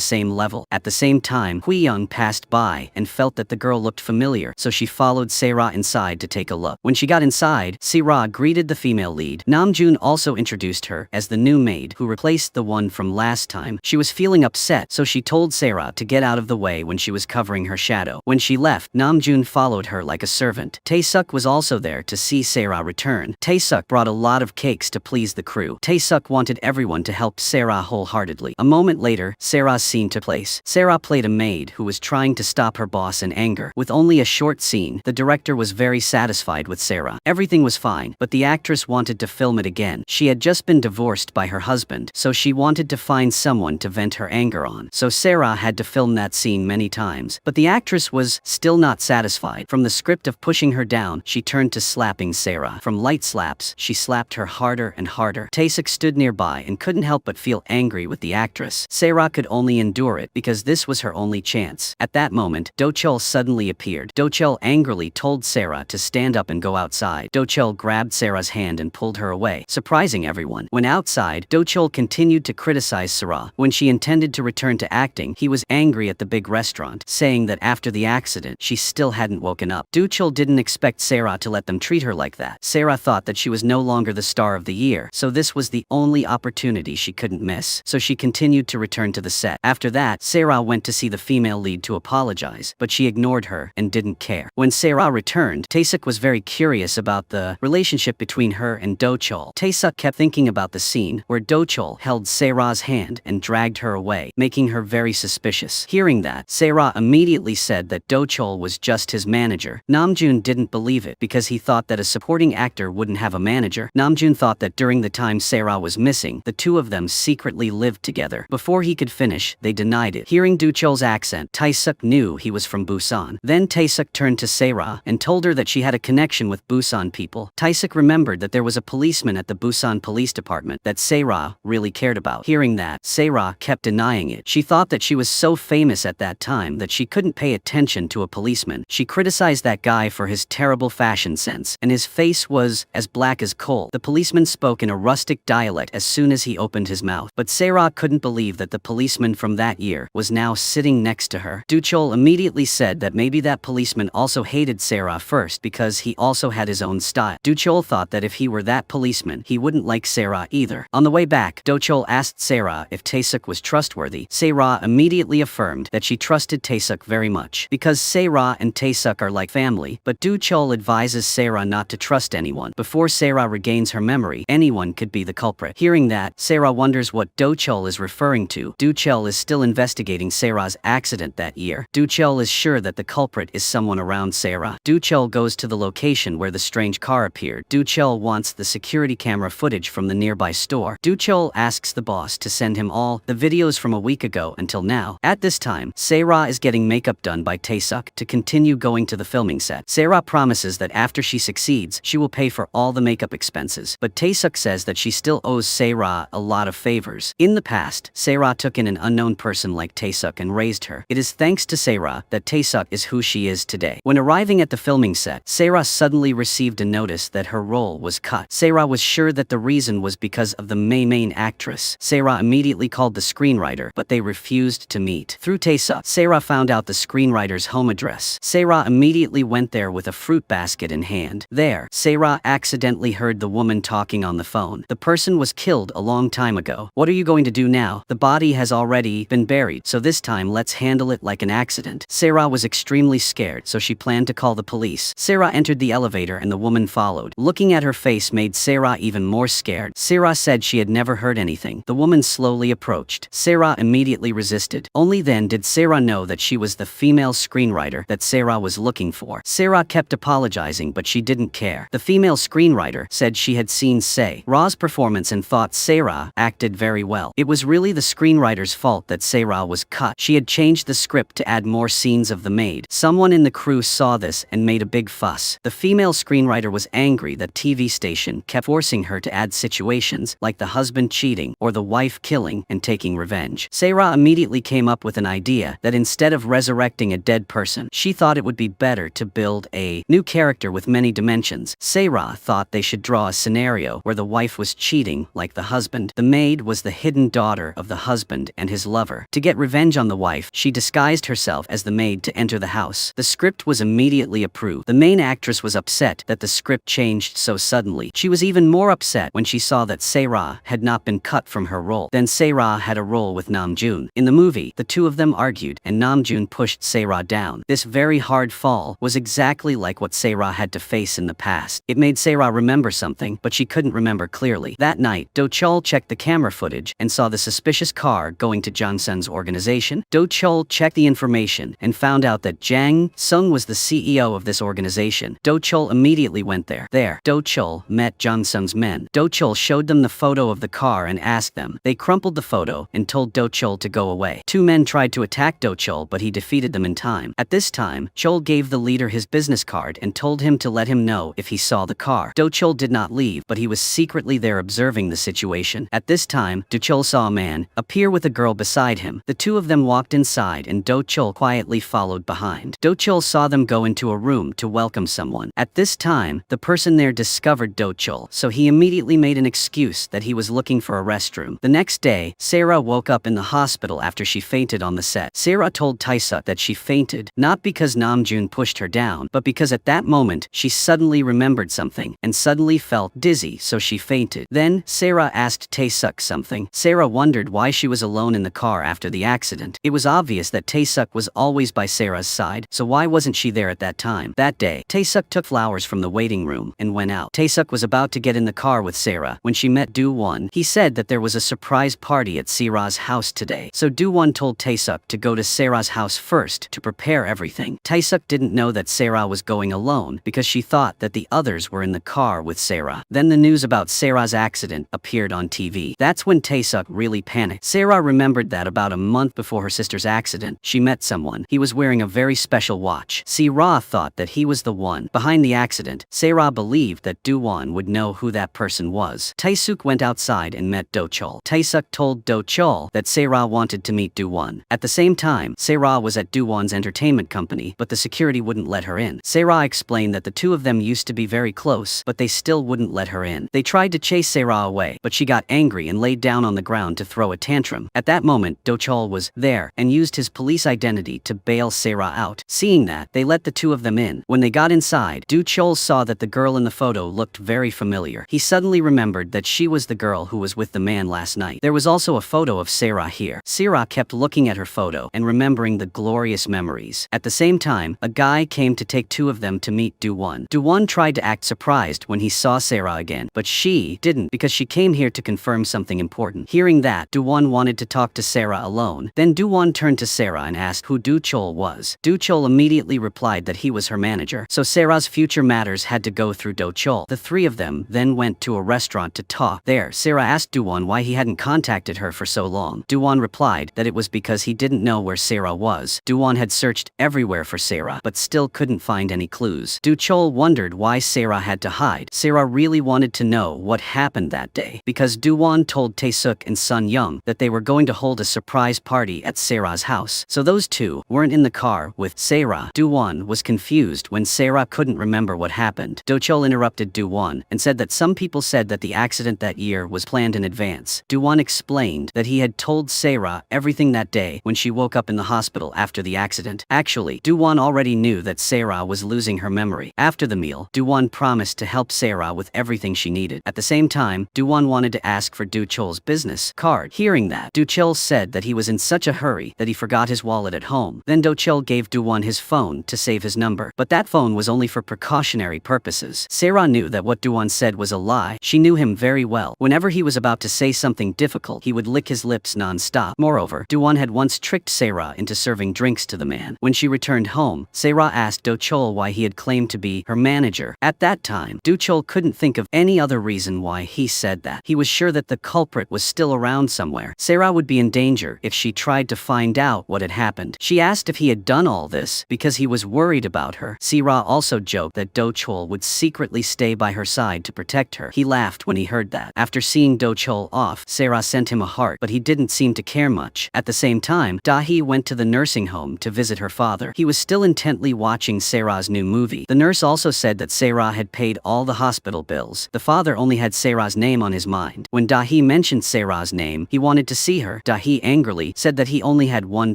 same level. At the same time, Hui Young passed by and felt that the girl looked familiar, so she followed Se-ra inside to take a look. When she got inside, Se-ra greeted the female lead. Namjoon also introduced her as the new maid who replaced the one from last time. She was feeling upset, so she told Se-ra to get out of the way when she was covering her shadow. When she left, Namjoon followed her like a servant. Tae-suk was also there to see Se-ra return. Tae-suk brought a lot of cakes to please the crew. Tae-suk wanted everyone to help Se-ra wholeheartedly. A moment later, Se-ra's scene took place. Se-ra played a maid who was trying to stop her boss in anger. With only a short scene, the director was very satisfied with Se-ra. Everything was fine, but the actress wanted to film it again. She had just been divorced by her husband, so she wanted to find someone to vent her anger on. So Se-ra had to film that scene many times. But the actress was still not satisfied. From the script of pushing her down, she turned to slapping Se-ra. From light slaps, she slapped her harder and harder. Tae-suk stood nearby and couldn't help but feel angry with the actress. Se-ra could only endure it because this was her only chance. At that moment, Do-chul suddenly appeared. Do-chul angrily told Se-ra to stand up and go outside. Do-chul grabbed Se-ra's hand and pulled her away, surprising everyone. When outside, Do-chul continued to criticize Se-ra. When she intended to return to acting, he was angry at the big restaurant, saying that after the accident, she still hadn't woken up. Do-chul didn't expect Se-ra to let them treat her like that. Se-ra thought that she was no longer the star of the year, so this was the only opportunity she couldn't miss. So she continued to return to the set. After that, Se-ra went to see the female lead to apologize, but she ignored her and didn't care. When Se-ra returned, Tae-suk was very curious about the relationship between her and Do-chul. Tae-suk kept thinking about the scene where Do-chul held Se-ra's hand and dragged her away, making her very suspicious. Hearing that, Se-ra immediately said that Do-chul was just his manager. Namjoon didn't believe it because he thought that a supporting actor wouldn't have a manager. Namjoon thought that during the time Se-ra was missing, the two of them secretly lived together. Before he could finish, they denied it. Hearing Do-chul's accent, Tae-suk knew he was from Busan. Then Tae-suk turned to Se-ra and told her that she had a connection with Busan people. Tae-suk remembered that there was a policeman at the Busan police department that Se-ra really cared about. Hearing that, Se-ra kept denying it. She thought that she was so famous at that time that she couldn't pay attention to a policeman. She criticized that guy for his terrible fashion sense, and his face was as black as coal. The policeman spoke in a rustic dialect as soon as he opened his mouth, but Se-ra couldn't believe that the policeman from that year was now sitting next to her. Do-chul immediately said that maybe that policeman also hated Se-ra first because he also had his own style. Do-chul thought that if he were that policeman, he wouldn't like Se-ra either. On the way back, Do-chul asked Se-ra if Tae-suk was trustworthy. Se-ra immediately affirmed that she trusted Tae-suk very much because Se-ra and Tae-suk are like family, but Do-chul advises Se-ra not to trust anyone. Before Se-ra regains her memory, anyone could be the culprit. Hearing that, Se-ra wonders what Do-chul is referring to. Do-chul is still investigating Se-ra's accident that year. Do-chul is sure that the culprit is someone around Se-ra. Do-chul goes to the location where the strange car appeared. Do-chul wants the security camera footage from the nearby store. Do-chul asks the boss to send him all the videos from a week ago until now. At this time, Se-ra is getting makeup done by Tae-suk to continue going to the filming set. Se-ra promises that after she succeeds, she will pay for all the makeup expenses, but Tae-suk says that she still owes Se-ra a lot of favors. In the past, Se-ra took in an unknown person like Tae-suk and raised her. It is thanks to Se-ra that Tae-suk is who she is today. When arriving at the filming set, Se-ra suddenly received a notice that her role was cut. Se-ra was sure that the reason was because of the main actress. Se-ra immediately called the screenwriter, but they refused to meet. Through Tae-suk, Se-ra found out the screenwriter's home address. Se-ra immediately went there with a fruit basket in hand. There, Se-ra accidentally heard the woman talking on the phone. The person was killed a long time ago. What are you going to do now? The body has already been buried, so this time let's handle it like an accident. Se-ra was extremely scared, so she planned to call the police. Se-ra entered the elevator and the woman followed. Looking at her face made Se-ra even more scared. Se-ra said she had never heard anything. The woman slowly approached. Se-ra immediately resisted. Only then did Se-ra know that she was the female screenwriter that Se-ra was looking for. Se-ra kept apologizing, but she didn't care. The female screenwriter said she had seen Se-ra's performance and thought Se-ra acted very well. It was really the screenwriter's fault that Se-ra was cut. She had changed the script to add more scenes of the maid. Someone in the crew saw this and made a big fuss. The female screenwriter was angry that TV station kept forcing her to add situations like the husband cheating or the wife killing and taking revenge. Se-ra immediately came up with an idea that instead of resurrecting a dead person, she thought it would be better to build a new character with many dimensions. Se-ra Sarah thought they should draw a scenario where the wife was cheating like the husband. The maid was the hidden daughter of the husband and his lover. To get revenge on the wife, she disguised herself as the maid to enter the house. The script was immediately approved. The main actress was upset that the script changed so suddenly. She was even more upset when she saw that Sarah had not been cut from her role. Then Sarah had a role with Namjoon. In the movie, the two of them argued and Namjoon pushed Sarah down. This very hard fall was exactly like what Sarah had to face in the past. It made Sarah remember something, but she couldn't remember clearly. That night, Do Chol checked the camera footage and saw the suspicious car going to Jang Sun's organization. Do Chol checked the information and found out that Jang Sung was the CEO of this organization. Do Chol immediately went there. Do Chol met Jang Sung's men. Do Chol showed them the photo of the car and asked them. They crumpled the photo and told Do Chol to go away. Two men tried to attack Do Chol, but he defeated them in time. At this time, Chol gave the leader his business card and told him to let him know if he saw the car. Do Chol did not leave, but he was secretly there observing the situation. At this time, Do Chol saw a man appear with a girl beside him. The two of them walked inside and Do Chol quietly followed behind. Do Chol saw them go into a room to welcome someone. At this time, the person there discovered Do Chol, so he immediately made an excuse that he was looking for a restroom. The next day, Sarah woke up in the hospital after she fainted on the set. Sarah told Tae-suk that she fainted, not because Namjoon pushed her down, but because at that moment, she suddenly remembered something and suddenly felt dizzy, so she fainted. Then, Sarah asked Tae-suk something. Sarah wondered why she was alone in the car after the accident. It was obvious that Tae-suk was always by Sarah's side, so why wasn't she there at that time? That day, Tae-suk took flowers from the waiting room and went out. Tae-suk was about to get in the car with Sarah when she met Do-won. He said that there was a surprise party at Sarah's house today, so Do-won told Tae-suk to go to Sarah's house first to prepare everything. Tae-suk didn't know that Sarah was going alone because she thought that the others were in the car with Sarah. Then the news about Sarah's accident appeared on TV. That's when Tae-suk really panicked. Sarah remembered that about a month before her sister's accident, she met someone. He was wearing a very special watch. Sarah thought that he was the one behind the accident. Sarah believed that Do-won would know who that person was. Tae-suk went outside and met Do Chol. Tae-suk told Do Chol that Sarah wanted to meet Do-won. At the same time, Sarah was at Do-won's entertainment company, but the security wouldn't let her in. Sarah explained that the two of them used to be very close, but they still wouldn't let her in. They tried to chase Sarah away, but she got angry and laid down on the ground to throw a tantrum. At that moment, Do Chol was there and used his police identity to bail Sarah out. Seeing that, they let the two of them in. When they got inside, Do Chol saw that the girl in the photo looked very familiar. He suddenly remembered that she was the girl who was with the man last night. There was also a photo of Sarah here. Sarah kept looking at her photo and remembering the glorious memories. At the same time, a guy came to take two of them to meet Do-won. Do-won tried to act surprised when he saw Sarah again, but she didn't because she came here to confirm something important. Hearing that, Do-won wanted to talk to Sarah alone. Then Do-won turned to Sarah and asked who Do Chol was. Do Chol immediately replied that he was her manager, so Sarah's future matters had to go through Do Chol. The three of them then went to a restaurant to talk. There, Sarah asked Do-won why he hadn't contacted her for so long. Do-won replied that it was because he didn't know where Sarah was. Do-won had searched everywhere for Sarah, but still couldn't find any clues. Do Chol wondered why Sarah had to hide. Sarah really wanted to know what happened that day, because Do-won told Tae-suk and Sun Young that they were going to hold a surprise party at Sarah's house, so those two weren't in the car with Sarah. Do-won was confused when Sarah couldn't remember what happened. Do Chol interrupted Do-won and said that some people said that the accident that year was planned in advance. Do-won explained that he had told Sarah everything that day when she woke up in the hospital after the accident. Actually, Do-won already knew that Sarah was losing her memory. After the meal, Do-won promised to help Sarah with everything she needed. At the same time, Do-won wanted to ask for Do Chol's business card. Hearing that, Do Chol said that he was in such a hurry that he forgot his wallet at home. Then Do Chol gave Do-won his phone to save his number, but that phone was only for precautionary purposes. Sarah knew that what Do-won said was a lie. She knew him very well. Whenever he was about to say something difficult, he would lick his lips non-stop. Moreover, Do-won had once tricked Sarah into serving drinks to the man. When she returned home, Sarah asked Do Chol why he had claimed to be her manager. At that time, Do Chol couldn't think of any other reason why he said that. He was sure that the culprit was still around somewhere. Sarah would be in danger if she tried to find out what had happened. She asked if he had done all this because he was worried about her. Sarah also joked that Do Chol would secretly stay by her side to protect her. He laughed when he heard that. After seeing Do Chol off, Sarah sent him a heart, but he didn't seem to care much. At the same time, Dahi went to the nursing home to visit her father. He was still intently watching Sarah's new movie. The nurse also said that Sarah had paid all the hospital bills. The father only had Sarah's name on his mind. When Dahi mentioned Sarah's name, he wanted to see her. Dahi angrily said that he only had one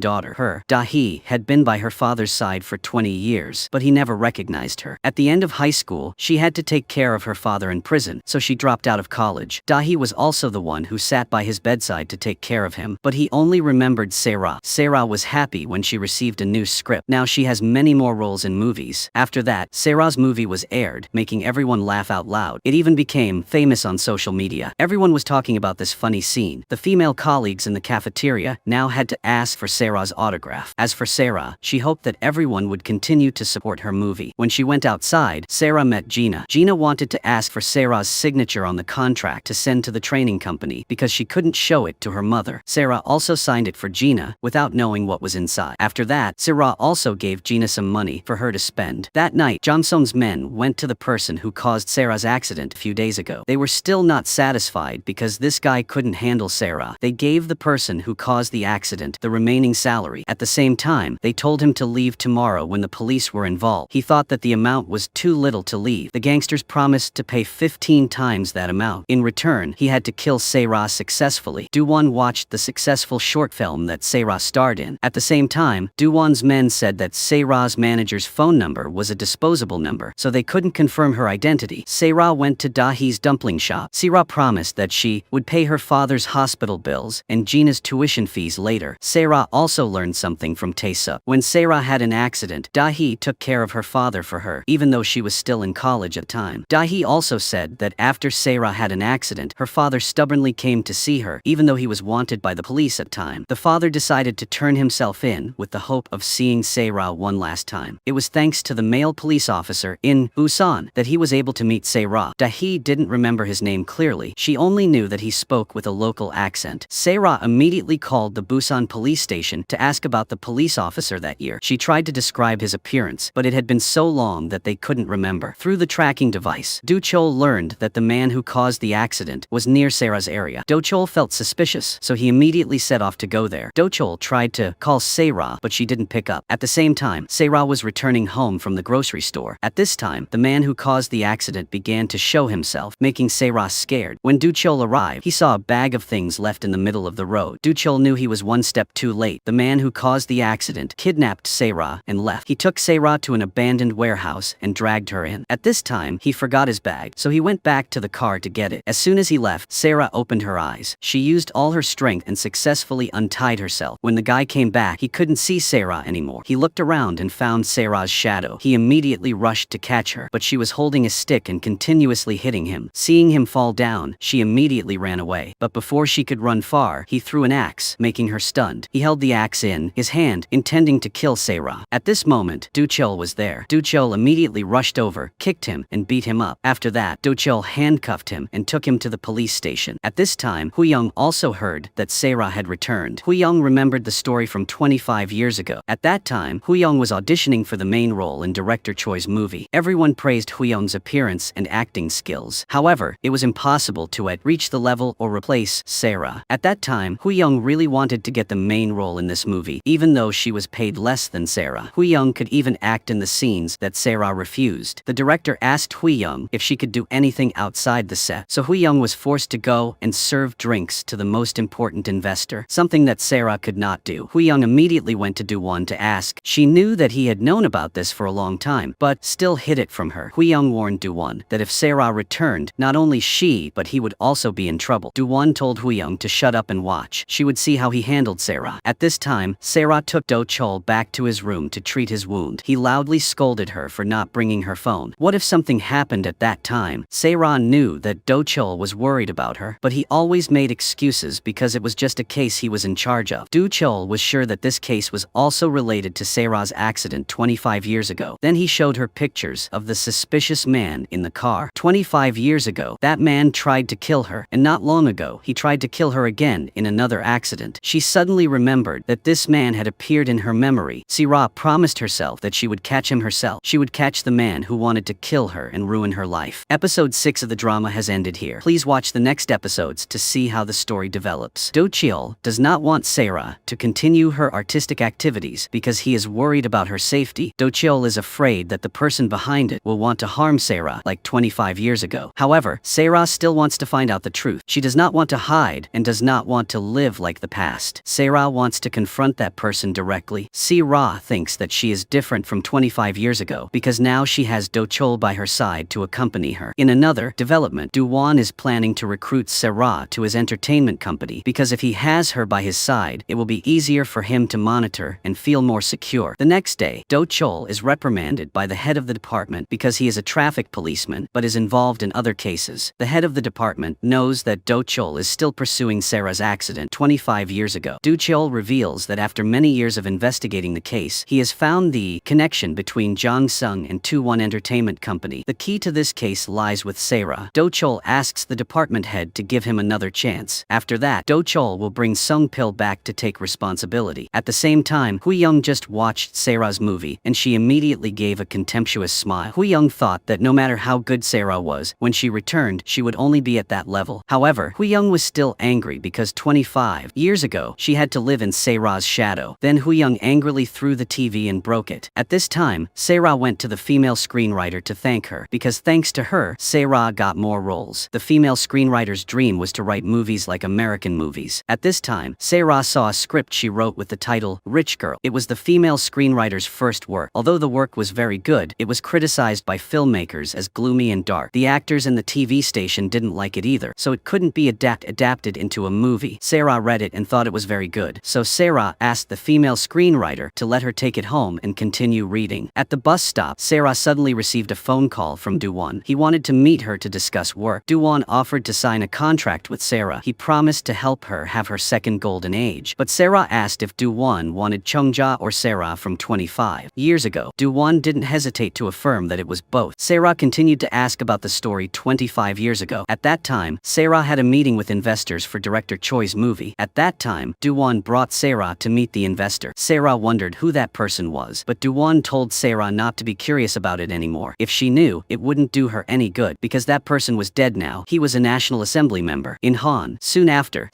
daughter. Dahi had been by her father's side for 20 years, but he never recognized her. At the end of high school, she had to take care of her father in prison, so she dropped out of college. Dahi was also the one who sat by his bedside to take care of him, but he only remembered Sarah. Sarah was happy when she received a new script. Now she has many more roles in movies. After that, Sarah's movie was aired, making everyone laugh out loud. It even became famous on social media. Everyone was talking about this funny scene. The female colleagues in the cafeteria now had to ask for Sarah's autograph. As for Sarah, she hoped that everyone would continue to support her movie. When she went outside, Sarah met Gina. Gina wanted to ask for Sarah's signature on the contract to send to the training company because she couldn't show it to her mother. Sarah also signed it for Gina without knowing what was inside. After that, Sarah also gave Gina some money for her to spend. That night, Johnson's men went to the person who caused Sarah's accident a few days ago. They were still not satisfied because this guy couldn't handle Sarah. They gave the person who caused the accident the remaining salary. At the same time, they told him to leave tomorrow when the police were involved. He thought that the amount was too little to leave. The gangsters promised to pay 15 times that amount. In return, he had to kill Sarah successfully. Do-won watched the successful short film that Sarah starred in. At the same time, Do-won's men said that Sarah's manager's phone number was a disposable number, so they couldn't confirm her identity. Sarah went to Dahi's dumpling shop. Sarah promised that she would pay her father's hospital bills and Gina's tuition fees later. Sarah also learned something from Tae-suk. When Sarah had an accident, Dahi took care of her father for her, even though she was still in college at the time. Dahi also said that after Sarah had an accident, her father stubbornly came to see her, even though he was wanted by the police at the time. The father decided to turn himself in with the hope of seeing Sarah one last time. It was thanks to the male police officer in Busan that he was able to meet Sarah. Dahi didn't remember his name clearly. She only knew that he spoke with a local accent. Sarah immediately called the Busan police station to ask about the police officer that year. She tried to describe his appearance, but it had been so long that they couldn't remember. Through the tracking device, Do-chol learned that the man who caused the accident was near Sarah's area. Do-chol felt suspicious, so he immediately set off to go there. Do-chol tried to call Sarah, but she didn't pick up. At the same time, Sarah was returning home from the grocery store. At this time, the man who caused the accident began to show himself, making Sarah scared. When Do-chol arrived, he saw a bag of things left in the middle of the road. Do-chol knew he was one step too late. The man who caused the accident kidnapped Sarah and left. He took Sarah to an abandoned warehouse and dragged her in. At this time, he forgot his bag, so he went back to the car to get it. As soon as he left, Sarah opened her eyes. She used all her strength and successfully untied herself. When the guy came back, he couldn't see Sarah anymore. He looked around and found Sarah's shadow. He immediately rushed to catch her, but she was holding a stick and continuously hitting him. Seeing him fall down, she immediately ran away. But before she could run far, he threw an axe, making her stunned. He held the axe in his hand, intending to kill Sarah. At this moment, Do-chol was there. Do-chol immediately rushed over, kicked him, and beat him up. After that, Do-chol handcuffed him and took him to the police station. At this time, Hu-young also heard that Sarah had returned. Hu-young remembered the story from 25 years ago. At that time, Hu-young was auditioning for the main role in director Choi's movie. Everyone praised Hu-young's appearance and acting skills. However, it was impossible to reach the level or replace Sarah. At that time, Hu-young really wanted to get the main role in this movie, even though she was paid less than Sarah. Hu-young could even act in the scenes that Sarah refused. The director asked Hu-young if she could do anything outside the set, so Hu-young was forced to go and serve drinks to the most important investor, something that Sarah could not do. Hu-young immediately went to Do-won to ask. She knew that he had known about this for a long time, but still hid it from her. Hu-young warned Do-won that if Sarah returned, not only she but he would also be in trouble. Do-won told Hu-young to shut up and watch. She would see how he handled Sarah. At this time, Sarah took Do-chol back to his room to treat his wound. He loudly scolded her for not bringing her phone. What if something happened at that time? Sarah knew that Do-chol was worried about her, but he always made excuses because it was just a case he was in charge of. Do-chol was sure that this case was also related to Sarah's accident 25 years ago. Then he showed her pictures of the suspicious man in the car. 25 years ago, that man tried to kill her, and not long ago, he tried to kill her again in another accident. She suddenly remembered that this man had appeared in her memory. Sarah promised herself that she would catch him herself. She would catch the man who wanted to kill her and ruin her life. Episode 6 of the drama has ended here. Please watch the next episodes to see how the story develops. Do-chol does not want Sarah to continue her artistic activities because he is worried about her safety. Do-chol is afraid that the person behind it will want to to harm Sarah like 25 years ago. However, Sarah still wants to find out the truth. She does not want to hide and does not want to live like the past. Sarah wants to confront that person directly. Sarah thinks that she is different from 25 years ago because now she has Do Chol by her side to accompany her. In another development, Do-won is planning to recruit Sarah to his entertainment company because if he has her by his side, it will be easier for him to monitor and feel more secure. The next day, Do Chol is reprimanded by the head of the department because he is a traffic policeman but is involved in other cases. The head of the department knows that Do Chol is still pursuing Sarah's accident 25 years ago. Do Chol reveals that after many years of investigating the case, he has found the connection between Jang Sung and 2-1 Entertainment Company. The key to this case lies with Sarah. Do Chol asks the department head to give him another chance. After that, Do Chol will bring Sung Pil back to take responsibility. At the same time, Hui Young just watched Sarah's movie and she immediately gave a contemptuous smile. Hui Young thought that no matter how good Sarah was, when she returned, she would only be at that level. However, Hui Young was still angry because 25 years ago, she had to live in Sarah's shadow. Then Hui Young angrily threw the TV and broke it. At this time, Sarah went to the female screenwriter to thank her because thanks to her, Sarah got more roles. The female screenwriter's dream was to write movies like American movies. At this time, Sarah saw a script she wrote with the title Rich Girl. It was the female screenwriter's first work. Although the work was very good, it was criticized by filmmakers as gloomy and dark. The actors and the TV station didn't like it either, so it couldn't be adapted into a movie. Sarah read it and thought it was very good, so Sarah asked the female screenwriter to let her take it home and continue reading. At the bus stop, Sarah suddenly received a phone call from Do-won. He wanted to meet her to discuss work. Do-won offered to sign a contract with Sarah. He promised to help her have her second golden age. But Sarah asked if Do-won wanted Chung-ja or Sarah from 25 years ago. Do-won didn't hesitate to affirm that it was both. Sarah continued to ask about the story 25 years ago. At that time, Sarah had a meeting with investors for director Choi's movie. At that time, Do-won brought Sarah to meet the investor. Sarah wondered who that person was, but Do-won told Sarah not to be curious about it anymore. If she knew, it wouldn't do her any good because that person was dead now. He was a National Assembly member. In Han, soon after,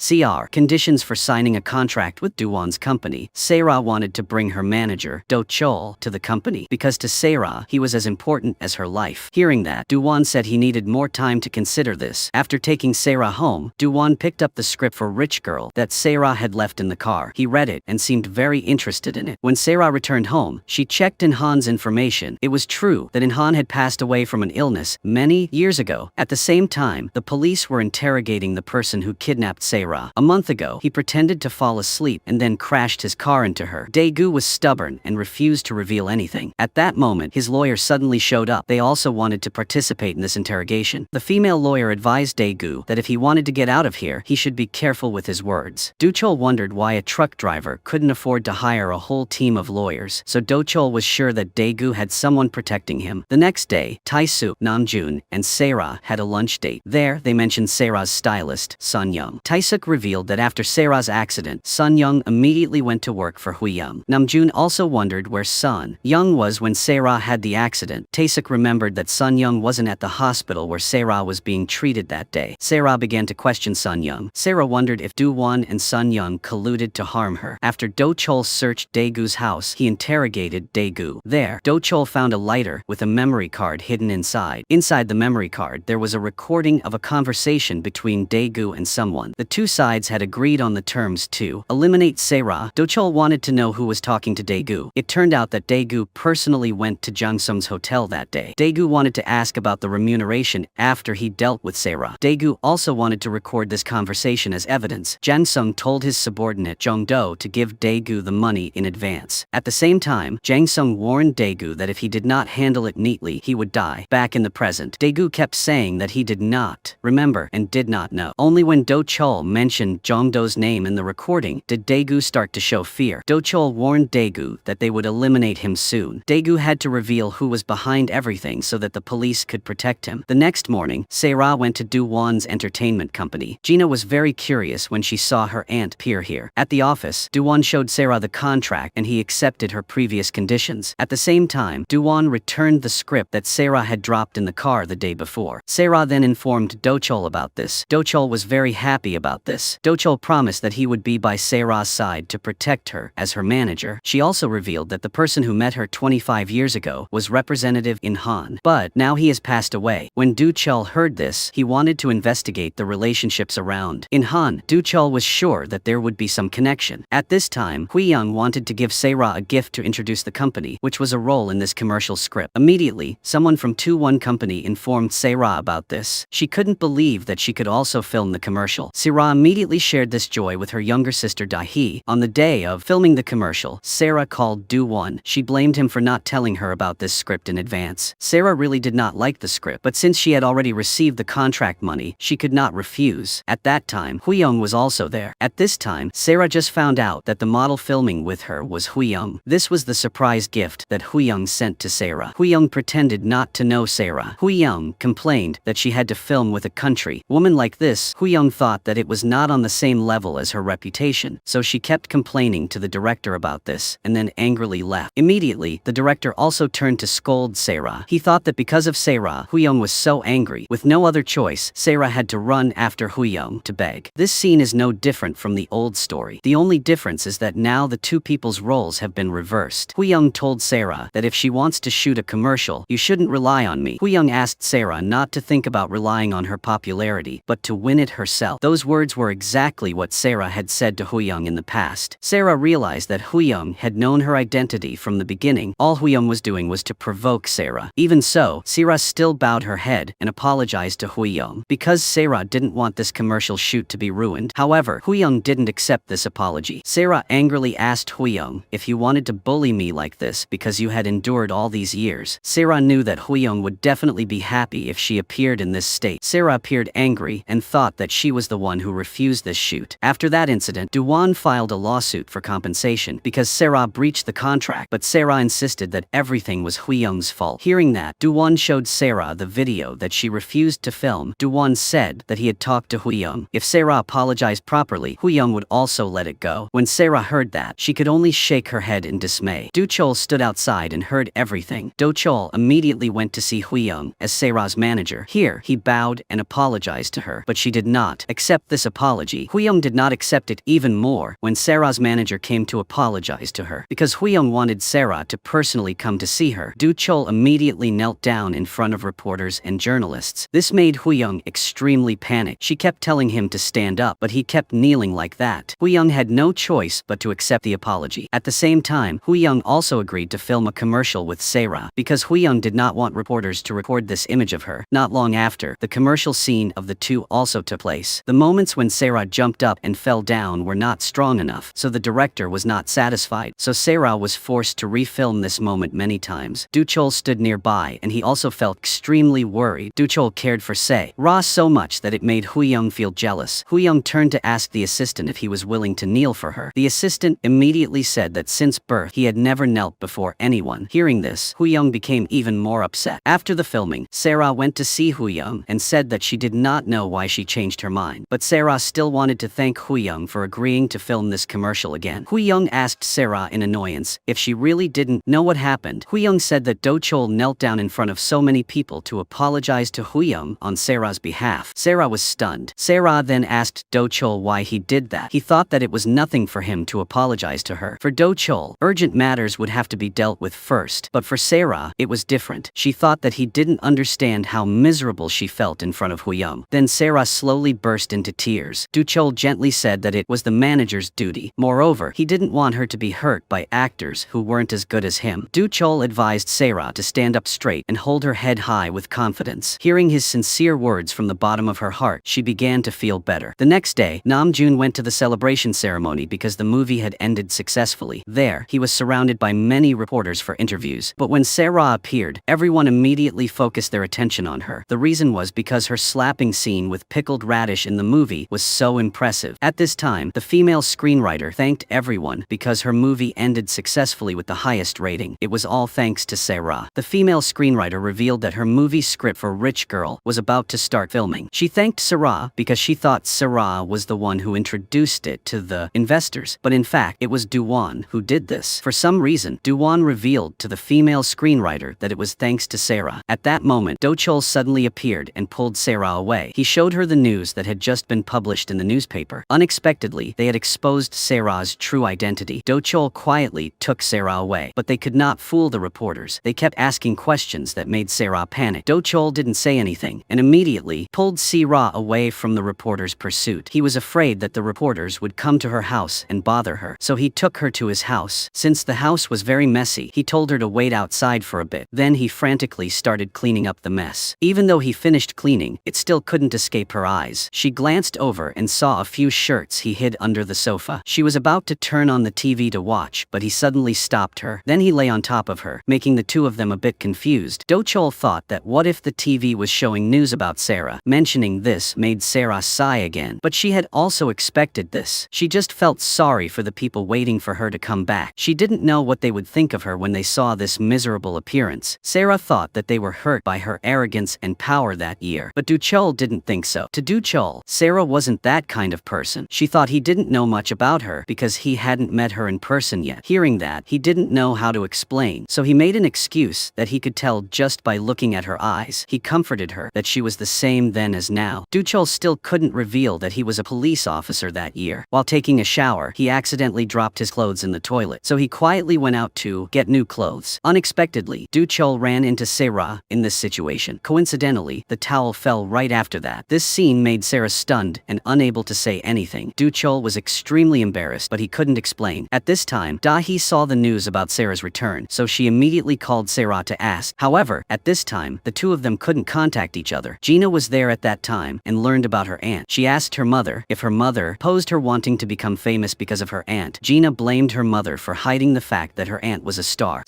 conditions for signing a contract with Do-won's company, Sarah wanted to bring her manager, Do Chol, to the company because to Sarah, he was as important as her life. Hearing that, Do-won said he needed more time to consider this. After taking Sarah home, Do-won picked up the script for Rich Girl that Sarah had left in the car. He read it and seemed very interested in it. When Sarah returned home, she checked In Han's information. It was true that In Han had passed away from an illness many years ago. At the same time, the police were interrogating the person who kidnapped Sarah. A month ago, he pretended to fall asleep and then crashed his car into her. Daegu was stubborn and refused to reveal anything. At that moment, his lawyer suddenly showed up. They also wanted to participate in this interrogation. The female lawyer advised Daegu that if he wanted to get out of here, he should be careful with his words. Do Chol wondered why a truck driver couldn't afford to hire a whole team of lawyers, so Do Chol was sure that Daegu had someone protecting him. The next day, Tae-suk, Namjoon, and Sarah had a lunch date. There, they mentioned Sarah's stylist, Sun Young. Tae-suk revealed that after Sarah's accident, Sun Young immediately went to work for Hui Young. Namjoon also wondered where Sun Young was when Sarah had the accident. Tae-suk remembered that Sun Young wasn't at the hospital where Sarah was being treated that day. Sarah began to question Sun Young. Sarah wondered if Do-won and Sun Young colluded to harm her. After Do Chol searched Daegu's house, he interrogated Daegu. There, Do Chol found a lighter with a memory card hidden inside. Inside the memory card, there was a recording of a conversation between Daegu and someone. The two sides had agreed on the terms to eliminate Sarah. Do Chol wanted to know who was talking to Daegu. It turned out that Daegu personally went to Jang Sung's hotel that day. Daegu wanted to ask about the remuneration after he dealt with Sarah. Daegu also wanted to record this conversation as evidence. Jang Sung told his subordinate Jung Do to give Daegu the money in advance. At the same time, Jang Sung warned Daegu that if he did not handle it neatly, he would die. Back in the present, Daegu kept saying that he did not remember and did not know. Only when Do Chol mentioned Jong Do's name in the recording did Daegu start to show fear. Do Chol warned Daegu that they would eliminate him soon. Daegu had to reveal who was behind everything so that the police could protect him. The next morning, Sarah went to Do-won's entertainment company. Gina was very curious when she saw her aunt appear here. At the office, Do-won showed Sarah the contract and he accepted her previous conditions. At the same time, Do-won returned the script that Sarah had dropped in the car the day before. Sarah then informed Do Chol about this. Do Chol was very happy about this. Do Chol promised that he would be by Sarah's side to protect her as her manager. She also revealed that the person who met her 25 years ago was Representative In Han. But now he has passed away. When Do Chul heard this, he wanted to investigate the relationships around. In Han, Do Chul was sure that there would be some connection. At this time, Hui Young wanted to give Sarah a gift to introduce the company, which was a role in this commercial script. Immediately, someone from 2-1 Company informed Sarah about this. She couldn't believe that she could also film the commercial. Sarah immediately shared this joy with her younger sister Dahi. On the day of filming the commercial, Sarah called Do-won. She blamed him for not telling her about this script in advance. Sarah really did not like the script, but since she had already received the contract money, she could not refuse. At that time, Hui Young was also there. At this time, Sarah just found out that the model filming with her was Hui Young. This was the surprise gift that Hui Young sent to Sarah. Hui Young pretended not to know Sarah. Hui Young complained that she had to film with a country woman like this. Hui Young thought that it was not on the same level as her reputation, so she kept complaining to the director about this, and then angrily left. Immediately, the director also turned to scold Sarah. He thought that because of Sarah, Hui Young was so angry. With no other choice, Sarah had to run after Hui Young to beg. This scene is no different from the old story. The only difference is that now the two people's roles have been reversed. Hui Young told Sarah that if she wants to shoot a commercial, you shouldn't rely on me. Hui Young asked Sarah not to think about relying on her popularity, but to win it herself. Those words were exactly what Sarah had said to Hui Young in the past. Sarah realized that Hui Young had known her identity from the beginning. All Hui Young was doing was to provoke Sarah. Even so, Sarah still bowed her head and apologized to Hui Young because Sarah didn't want this commercial shoot to be ruined. However, Hui Young didn't accept this apology. Sarah angrily asked Hui Young if you wanted to bully me like this because you had endured all these years. Sarah knew that Hui Young would definitely be happy if she appeared in this state. Sarah appeared angry and thought that she was the one who refused this shoot. After that incident, Do-won filed a lawsuit for compensation because Sarah breached the contract, but Sarah insisted that everything was Hui Young's fault. Hearing that, Do-won showed Sarah the video that she refused to film. Do-won said that he had talked to Hui Young. If Sarah apologized properly, Hui Young would also let it go. When Sarah heard that, she could only shake her head in dismay. Do Chul stood outside and heard everything. Do Chul immediately went to see Hui Young as Sarah's manager. Here, he bowed and apologized to her, but she did not accept this apology. Hui Young did not accept it even more when Sarah's manager came to apologize to her. Because Hui Young wanted Sarah to personally come to see her, Do Chul immediately knelt down in front of reporters and journalists. This made Hui Young extremely panicked. She kept telling him to stand up, but he kept kneeling like that. Hui Young had no choice but to accept the apology. At the same time, Hui Young also agreed to film a commercial with Sarah because Hui Young did not want reporters to record this image of her. Not long after, the commercial scene of the two also took place. The moments when Sarah jumped up and fell down were not strong enough, so the director was not satisfied, so Sarah was forced to refilm this moment many times. Do Chul stood nearby and he also felt extremely worried. Do Chul cared for Ra so much that it made Hui Young feel jealous. Hui Young turned to ask the assistant if he was willing to kneel for her. The assistant immediately said that since birth he had never knelt before anyone. Hearing this, Hui Young became even more upset. After the filming, Sarah went to see Hui Young and said that she did not know why she changed her mind, but Sarah still wanted to thank Hui Young for agreeing to film this commercial again. Hui Young asked Sarah in annoyance if she really didn't know what happened. Hui Young said that Do Chul knelt down in front of so many people to apologize to Hui Young on Sarah's behalf. Sarah was stunned. Sarah then asked Do Chul why he did that. He thought that it was nothing for him to apologize to her. For Do Chul, urgent matters would have to be dealt with first, but for Sarah, it was different. She thought that he didn't understand how miserable she felt in front of Hui Young. Then Sarah slowly burst into tears. Do Chul gently said that it was the manager's duty. Moreover, he didn't want her to be hurt by actors who weren't as good as him. Do Chul advised Sarah to stand up straight and hold her head high with confidence. Hearing his sincere words from the bottom of her heart, she began to feel better. The next day, Namjoon went to the celebration ceremony because the movie had ended successfully. There, he was surrounded by many reporters for interviews. But when Sarah appeared, everyone immediately focused their attention on her. The reason was because her slapping scene with pickled radish in the movie was so impressive. At this time, the female screenwriter thanked everyone because her movie ended successfully with the highest rating. It was all thanks to Sarah. The female screenwriter revealed that her movie script for Rich Girl was about to start filming. She thanked Sarah because she thought Sarah was the one who introduced it to the investors, but in fact, it was Do-won who did this. For some reason, Do-won revealed to the female screenwriter that it was thanks to Sarah. At that moment, Do Chul suddenly appeared and pulled Sarah away. He showed her the news that had just been published in the newspaper. Unexpectedly, they had exposed Sarah's true identity. Do Chul quietly took Sarah away, but they could not fool the reporters. They kept asking asking questions that made Sarah panic. Do-chol didn't say anything and immediately pulled Sarah away from the reporter's pursuit. He was afraid that the reporters would come to her house and bother her, so he took her to his house. Since the house was very messy, he told her to wait outside for a bit. Then he frantically started cleaning up the mess. Even though he finished cleaning, it still couldn't escape her eyes. She glanced over and saw a few shirts he hid under the sofa. She was about to turn on the TV to watch, but he suddenly stopped her. Then he lay on top of her, making the two of them a bit confused. Do-chol thought that what if the TV was showing news about Sarah? Mentioning this made Sarah sigh again, but she had also expected this. She just felt sorry for the people waiting for her to come back. She didn't know what they would think of her when they saw this miserable appearance. Sarah thought that they were hurt by her arrogance and power that year, but Do-chol didn't think so. To Do-chol, Sarah wasn't that kind of person. She thought he didn't know much about her because he hadn't met her in person yet. Hearing that, he didn't know how to explain, so he made an excuse that he could tell just by looking at her eyes. He comforted her that she was the same then as now. Do-chol still couldn't reveal that he was a police officer that year. While taking a shower, he accidentally dropped his clothes in the toilet, so he quietly went out to get new clothes. Unexpectedly, Do-chol ran into Sarah in this situation. Coincidentally, the towel fell right after that. This scene made Sarah stunned and unable to say anything. Do-chol was extremely embarrassed, but he couldn't explain. At this time, Da-hee saw the news about Sarah's return, so she immediately called Sarah to ask. However, at this time, the two of them couldn't contact each other. Gina was there at that time and learned about her aunt. She asked her mother if her mother posed her wanting to become famous because of her aunt. Gina blamed her mother for hiding the fact that her aunt was a star.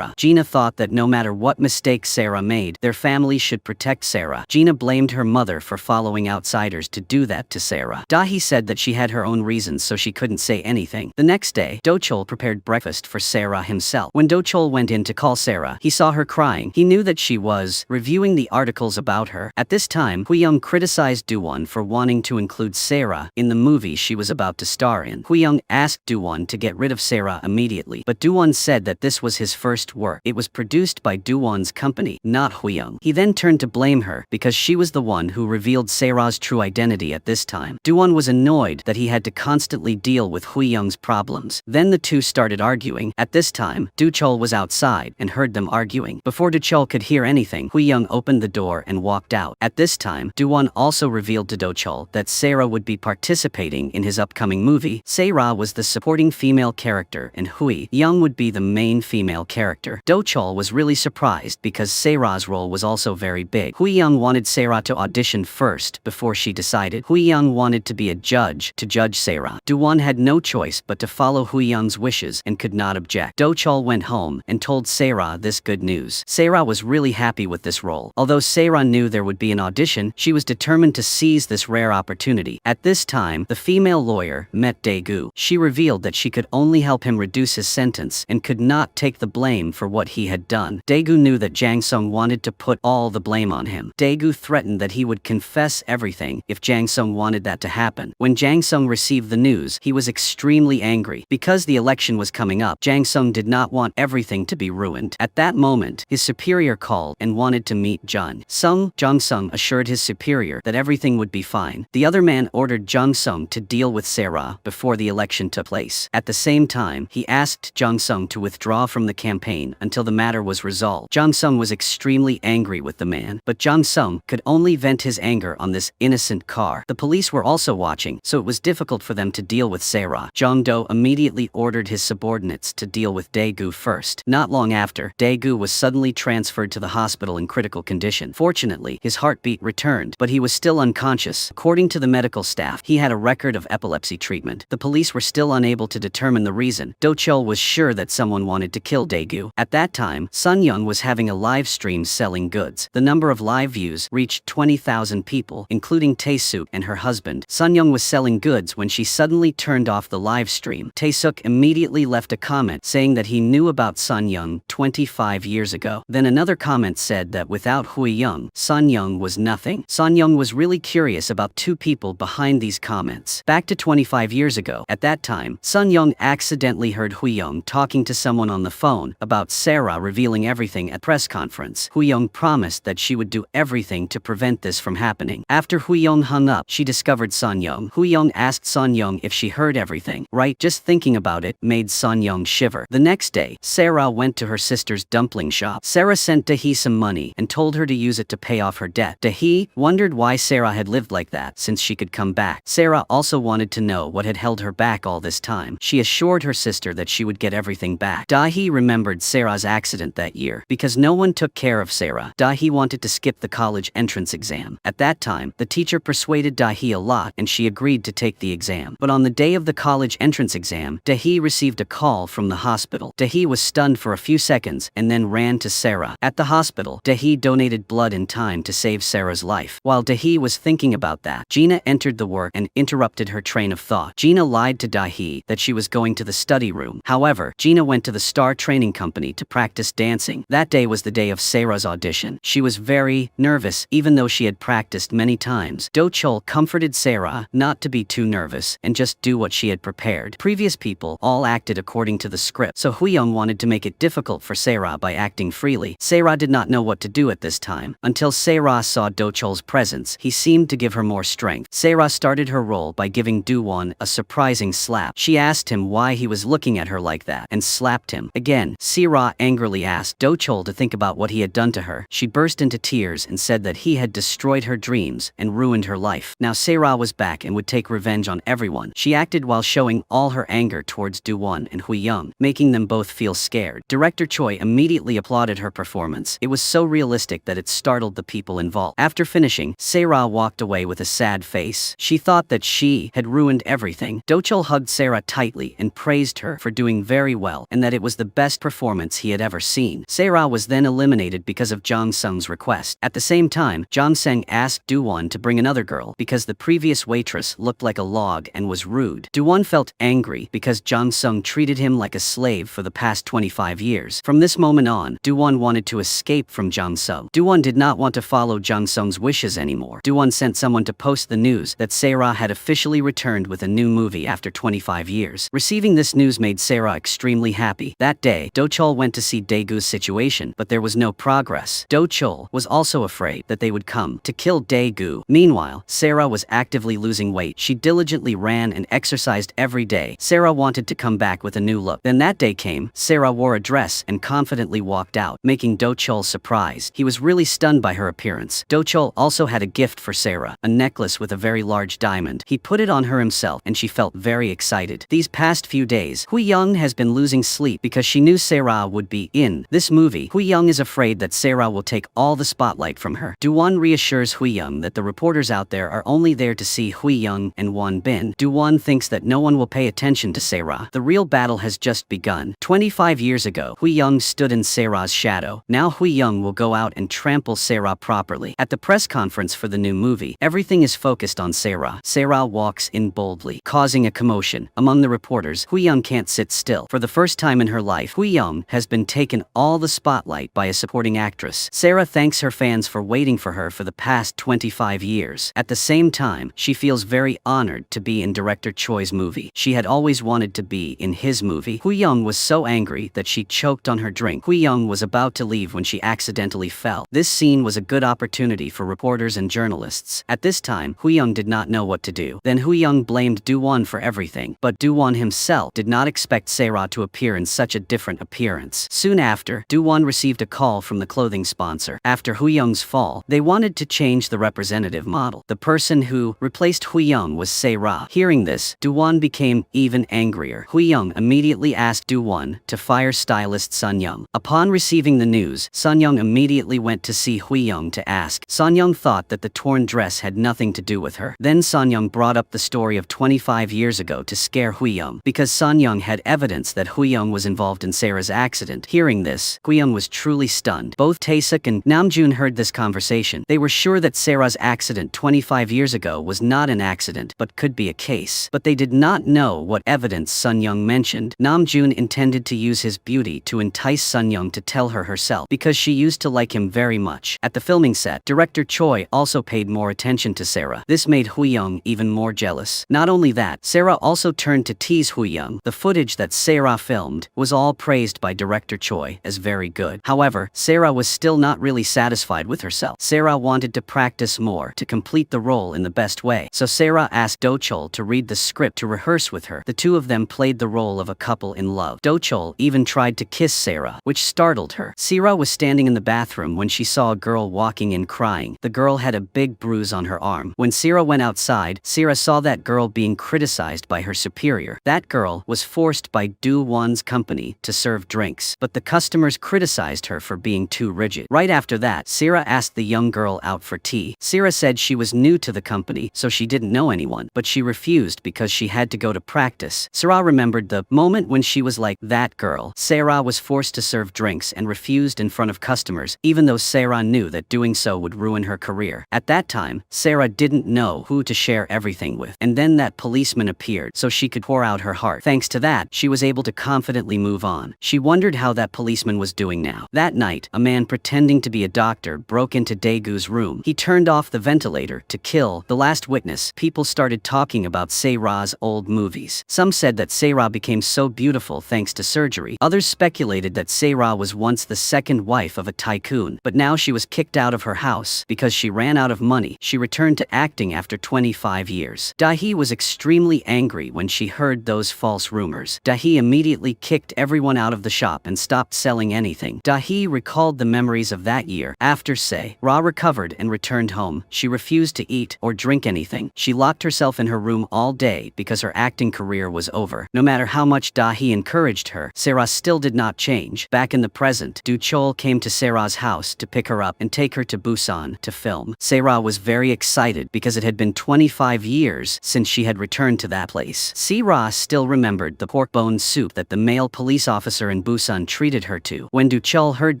Gina thought that no matter what mistakes Sarah made, their family should protect Sarah. Gina blamed her mother for following outsiders to do that to Sarah. Da-hee said that she had her own reasons, so she couldn't say anything. The next day, Do-chol prepared breakfast for Sarah himself. When Do-chol went in to call Sarah, he saw her crying. He knew that she was reviewing the articles about her. At this time, Hui-young criticized Do-won for wanting to include Sarah in the movie she was about to star in. Hui-young asked Do-won to get rid of Sarah immediately, but Do-won said that this was his first work. It was produced by Do-won's company, not Hui-young. He then turned to blame her because she was the one who revealed Sarah's true identity at this time. Do-won was annoyed that he had to constantly deal with Hui-young's problems. Then the two started arguing. At this time, Do-chol was outside and heard them arguing. Before Do-chol could hear anything, Hui-young opened the door and walked out. At this time, Do-won also revealed to Do-chol that Sarah would be participating in his upcoming movie. Sarah was the supporting female character and Hui-young would be the main female character. Do-chol was really surprised because Sarah's role was also very big. Hui-young wanted Sarah to audition first before she decided. Hui-young wanted to be a judge to judge Sarah. Do-won had no choice but to follow Hui-young's wishes and could not object. Do-chol went home and told Sarah this good news. Sarah was really happy with this role. Although Sarah knew there would be an audition, she was determined to seize this rare opportunity. At this time, the female lawyer met Daegu. She revealed that she could only help him reduce his sentence and could not take the blame for what he had done. Daegu knew that Jang Sung wanted to put all the blame on him. Daegu threatened that he would confess everything if Jang Sung wanted that to happen. When Jang Sung received the news, he was extremely angry. Because the election was coming up, Jang Sung did not want everything to be ruined. At that moment, his superior called and wanted to meet Jang Sung. Jang Sung assured his superior that everything would be fine. The other man ordered Jang Sung to deal with Sarah before the election took place. At the same time, he asked Jang Sung to withdraw from the campaign until the matter was resolved. Jang Sung was extremely angry with the man, but Jang Sung could only vent his anger on this innocent car. The police were also watching, so it was difficult for them to deal with Sarah. Jang Do immediately ordered his subordinates to deal with Daegu first. Not long after, Daegu was suddenly transferred to the hospital in critical condition. Fortunately, his heartbeat returned, but he was still unconscious. According to the medical staff, he had a record of epilepsy treatment. The police were still unable to determine the reason. Do-chol was sure that someone wanted to kill Daegu. At that time, Sun Young was having a live stream selling goods. The number of live views reached 20,000 people, including Tae-suk and her husband. Sun Young was selling goods when she suddenly turned off the live stream. Tae-suk immediately left a comment saying that he knew about Sun Young 25 years ago. Then another comment said that without Hui-young, Sun Young was nothing. Sun Young was really curious about two people behind these comments. Back to 25 years ago. At that time, Sun Young accidentally heard Hui-young talking to someone on the phone about Sarah revealing everything at press conference. Hui-young promised that she would do everything to prevent this from happening. After Hui-young hung up, she discovered Sun Young. Hui-young asked Sun Young if she heard everything. Right, just thinking about it made Sun Young shiver. The next day, Sarah went to her sister's dumpling shop. shop. Sarah sent Dahi some money and told her to use it to pay off her debt. Dahi wondered why Sarah had lived like that since she could come back. Sarah also wanted to know what had held her back all this time. She assured her sister that she would get everything back. Dahi remembered Sarah's accident that year. Because no one took care of Sarah, Dahi wanted to skip the college entrance exam. At that time, the teacher persuaded Dahi a lot and she agreed to take the exam. But on the day of the college entrance exam, Dahi received a call from the hospital. Dahi was stunned for a few seconds and then ran to Sarah. At the hospital, Dahi donated blood in time to save Sarah's life. While Dahi was thinking about that, Gina entered the work and interrupted her train of thought. Gina lied to Dahi that she was going to the study room. However, Gina went to the Star Training Company to practice dancing. That day was the day of Sarah's audition. She was very nervous, even though she had practiced many times. Do-chol comforted Sarah not to be too nervous and just do what she had prepared. Previous people all acted according to the script, so Hui-young wanted to make it difficult for Sarah by acting freely. Sarah did not know what to do at this time. Until Sarah saw Do-chol's presence, he seemed to give her more strength. Sarah started her role by giving Do-won a surprising slap. She asked him why he was looking at her like that and slapped him. Again, Sarah angrily asked Do-chol to think about what he had done to her. She burst into tears and said that he had destroyed her dreams and ruined her life. Now Sarah was back and would take revenge on everyone. She acted while showing all her anger towards Do-won and Hui-young, making them both feel scared. Director Choi immediately applauded her performance. It was so realistic that it startled the people involved. After finishing, Sarah walked away with a sad face. She thought that she had ruined everything. Do-chol hugged Sarah tightly and praised her for doing very well and that it was the best performance he had ever seen. Sarah was then eliminated because of Jang Sung's request. At the same time, Jang Sung asked Do-won to bring another girl because the previous waitress looked like a log and was rude. Do-won felt angry because Jang Sung treated him like a slave for the past 25 years. From this moment on, Do-won wanted to escape from Jang Sung. Do-won did not want to follow Jang Sung's wishes anymore. Do-won sent someone to post the news that Sarah had officially returned with a new movie after 25 years. Receiving this news made Sarah extremely happy. That day, Do-chol went to see Daegu's situation, but there was no progress. Do-chol was also afraid that they would come to kill Daegu. Meanwhile, Sarah was actively losing weight. She diligently ran and exercised every day. Sarah wanted to come back with a new look. Then that day came. Sarah wore a dress and confidently walked out, making Do-chol surprised. He was really stunned by her appearance. Do-chol also had a gift for Sarah, a necklace with a very large diamond. He put it on her himself and she felt very excited. These past few days, Hui-young has been losing sleep because she knew Sarah would be in this movie. Hui-young is afraid that Sarah will take all the spotlight from her. Do-won reassures Hui-young that the reporters out there are only there to see Hui-young and Won-bin. Do-won thinks that no one will pay attention to Sarah. The real battle has just begun. 25 years ago, Hui-young stood in Sarah's shadow. Now Hui-young will go out and trample Sarah properly. At the press conference for the new movie, everything is focused on Sarah. Sarah walks in boldly, causing a commotion. Among the reporters, Hui-young can't sit still. For the first time in her life, Hui-young has been taken all the spotlight by a supporting actress. Sarah thanks her fans for waiting for her for the past 25 years. At the same time, she feels very honored to be in director Choi's movie. She had always wanted to be in his movie. Hui-young was so angry that she choked on her drink. Hui-young was about to leave when she accidentally fell. This scene was a good opportunity for reporters and journalists. At this time, Hui-young did not know what to do. Then Hui-young blamed Do-won for everything, but Do-won himself did not expect Sarah to appear in such a different appearance. Soon after, Do-won received a call from the clothing sponsor. After Hui-young's fall, they wanted to change the representative model. The person who replaced Hui-young was Sarah. Hearing this, Do-won became even angrier. Hui-young immediately asked Do-won to fire stylist Sun-young. Upon receiving the news, Sun-young immediately went to see Hui-young to ask. Sun-young thought that the torn dress had nothing to do with her. Then Sun-young brought up the story of 25 years ago to scare Hui-young, because Sun-young had evidence that Hui-young was involved in Sarah's accident. Hearing this, Hui-young was truly stunned. Both Tae-suk and Namjoon heard this conversation. They were sure that Sarah's accident 25 years ago was not an accident, but could be a case. But they did not know what evidence Sun-young mentioned. Namjoon intended to use his beauty to entice Sun-young to tell her herself, because she used to like him very much. At the filming set, director Choi also paid more attention to Sarah. This made Hui-young even more jealous. Not only that, Sarah also turned to tease Hui-young. The footage that Sarah filmed was all praised by director Choi as very good. However, Sarah was still not really satisfied with herself. Sarah wanted to practice more to complete the role in the best way. So Sarah asked Do-chol to read the script to rehearse with her. The two of them played the role of a couple in love. Do-chol even tried to kiss Sarah, which startled startled her. Sera was standing in the bathroom when she saw a girl walking in crying. The girl had a big bruise on her arm. When Sera went outside, Sera saw that girl being criticized by her superior. That girl was forced by Do Won's company to serve drinks, but the customers criticized her for being too rigid. Right after that, Sera asked the young girl out for tea. Sera said she was new to the company, so she didn't know anyone, but she refused because she had to go to practice. Sera remembered the moment when she was like that girl. Sera was forced to serve drinks and refused in front of customers, even though Sera knew that doing so would ruin her career. At that time, Sera didn't know who to share everything with, and then that policeman appeared so she could pour out her heart. Thanks to that, she was able to confidently move on. She wondered how that policeman was doing now. That night, a man pretending to be a doctor broke into Daegu's room. He turned off the ventilator to kill the last witness. People started talking about Sera's old movies. Some said that Sera became so beautiful thanks to surgery. Others speculated that Sera was once the second wife of a tycoon, but now she was kicked out of her house because she ran out of money. She returned to acting after 25 years. Dahi was extremely angry when she heard those false rumors. Dahi immediately kicked everyone out of the shop and stopped selling anything. Dahi recalled the memories of that year. After Sera recovered and returned home, she refused to eat or drink anything. She locked herself in her room all day because her acting career was over. No matter how much Dahi encouraged her, Sera still did not change. Back in the present, Do Chol came to Sera's house to pick her up and take her to Busan to film. Sera was very excited because it had been 25 years since she had returned to that place. Sera still remembered the pork bone soup that the male police officer in Busan treated her to. When Do Chol heard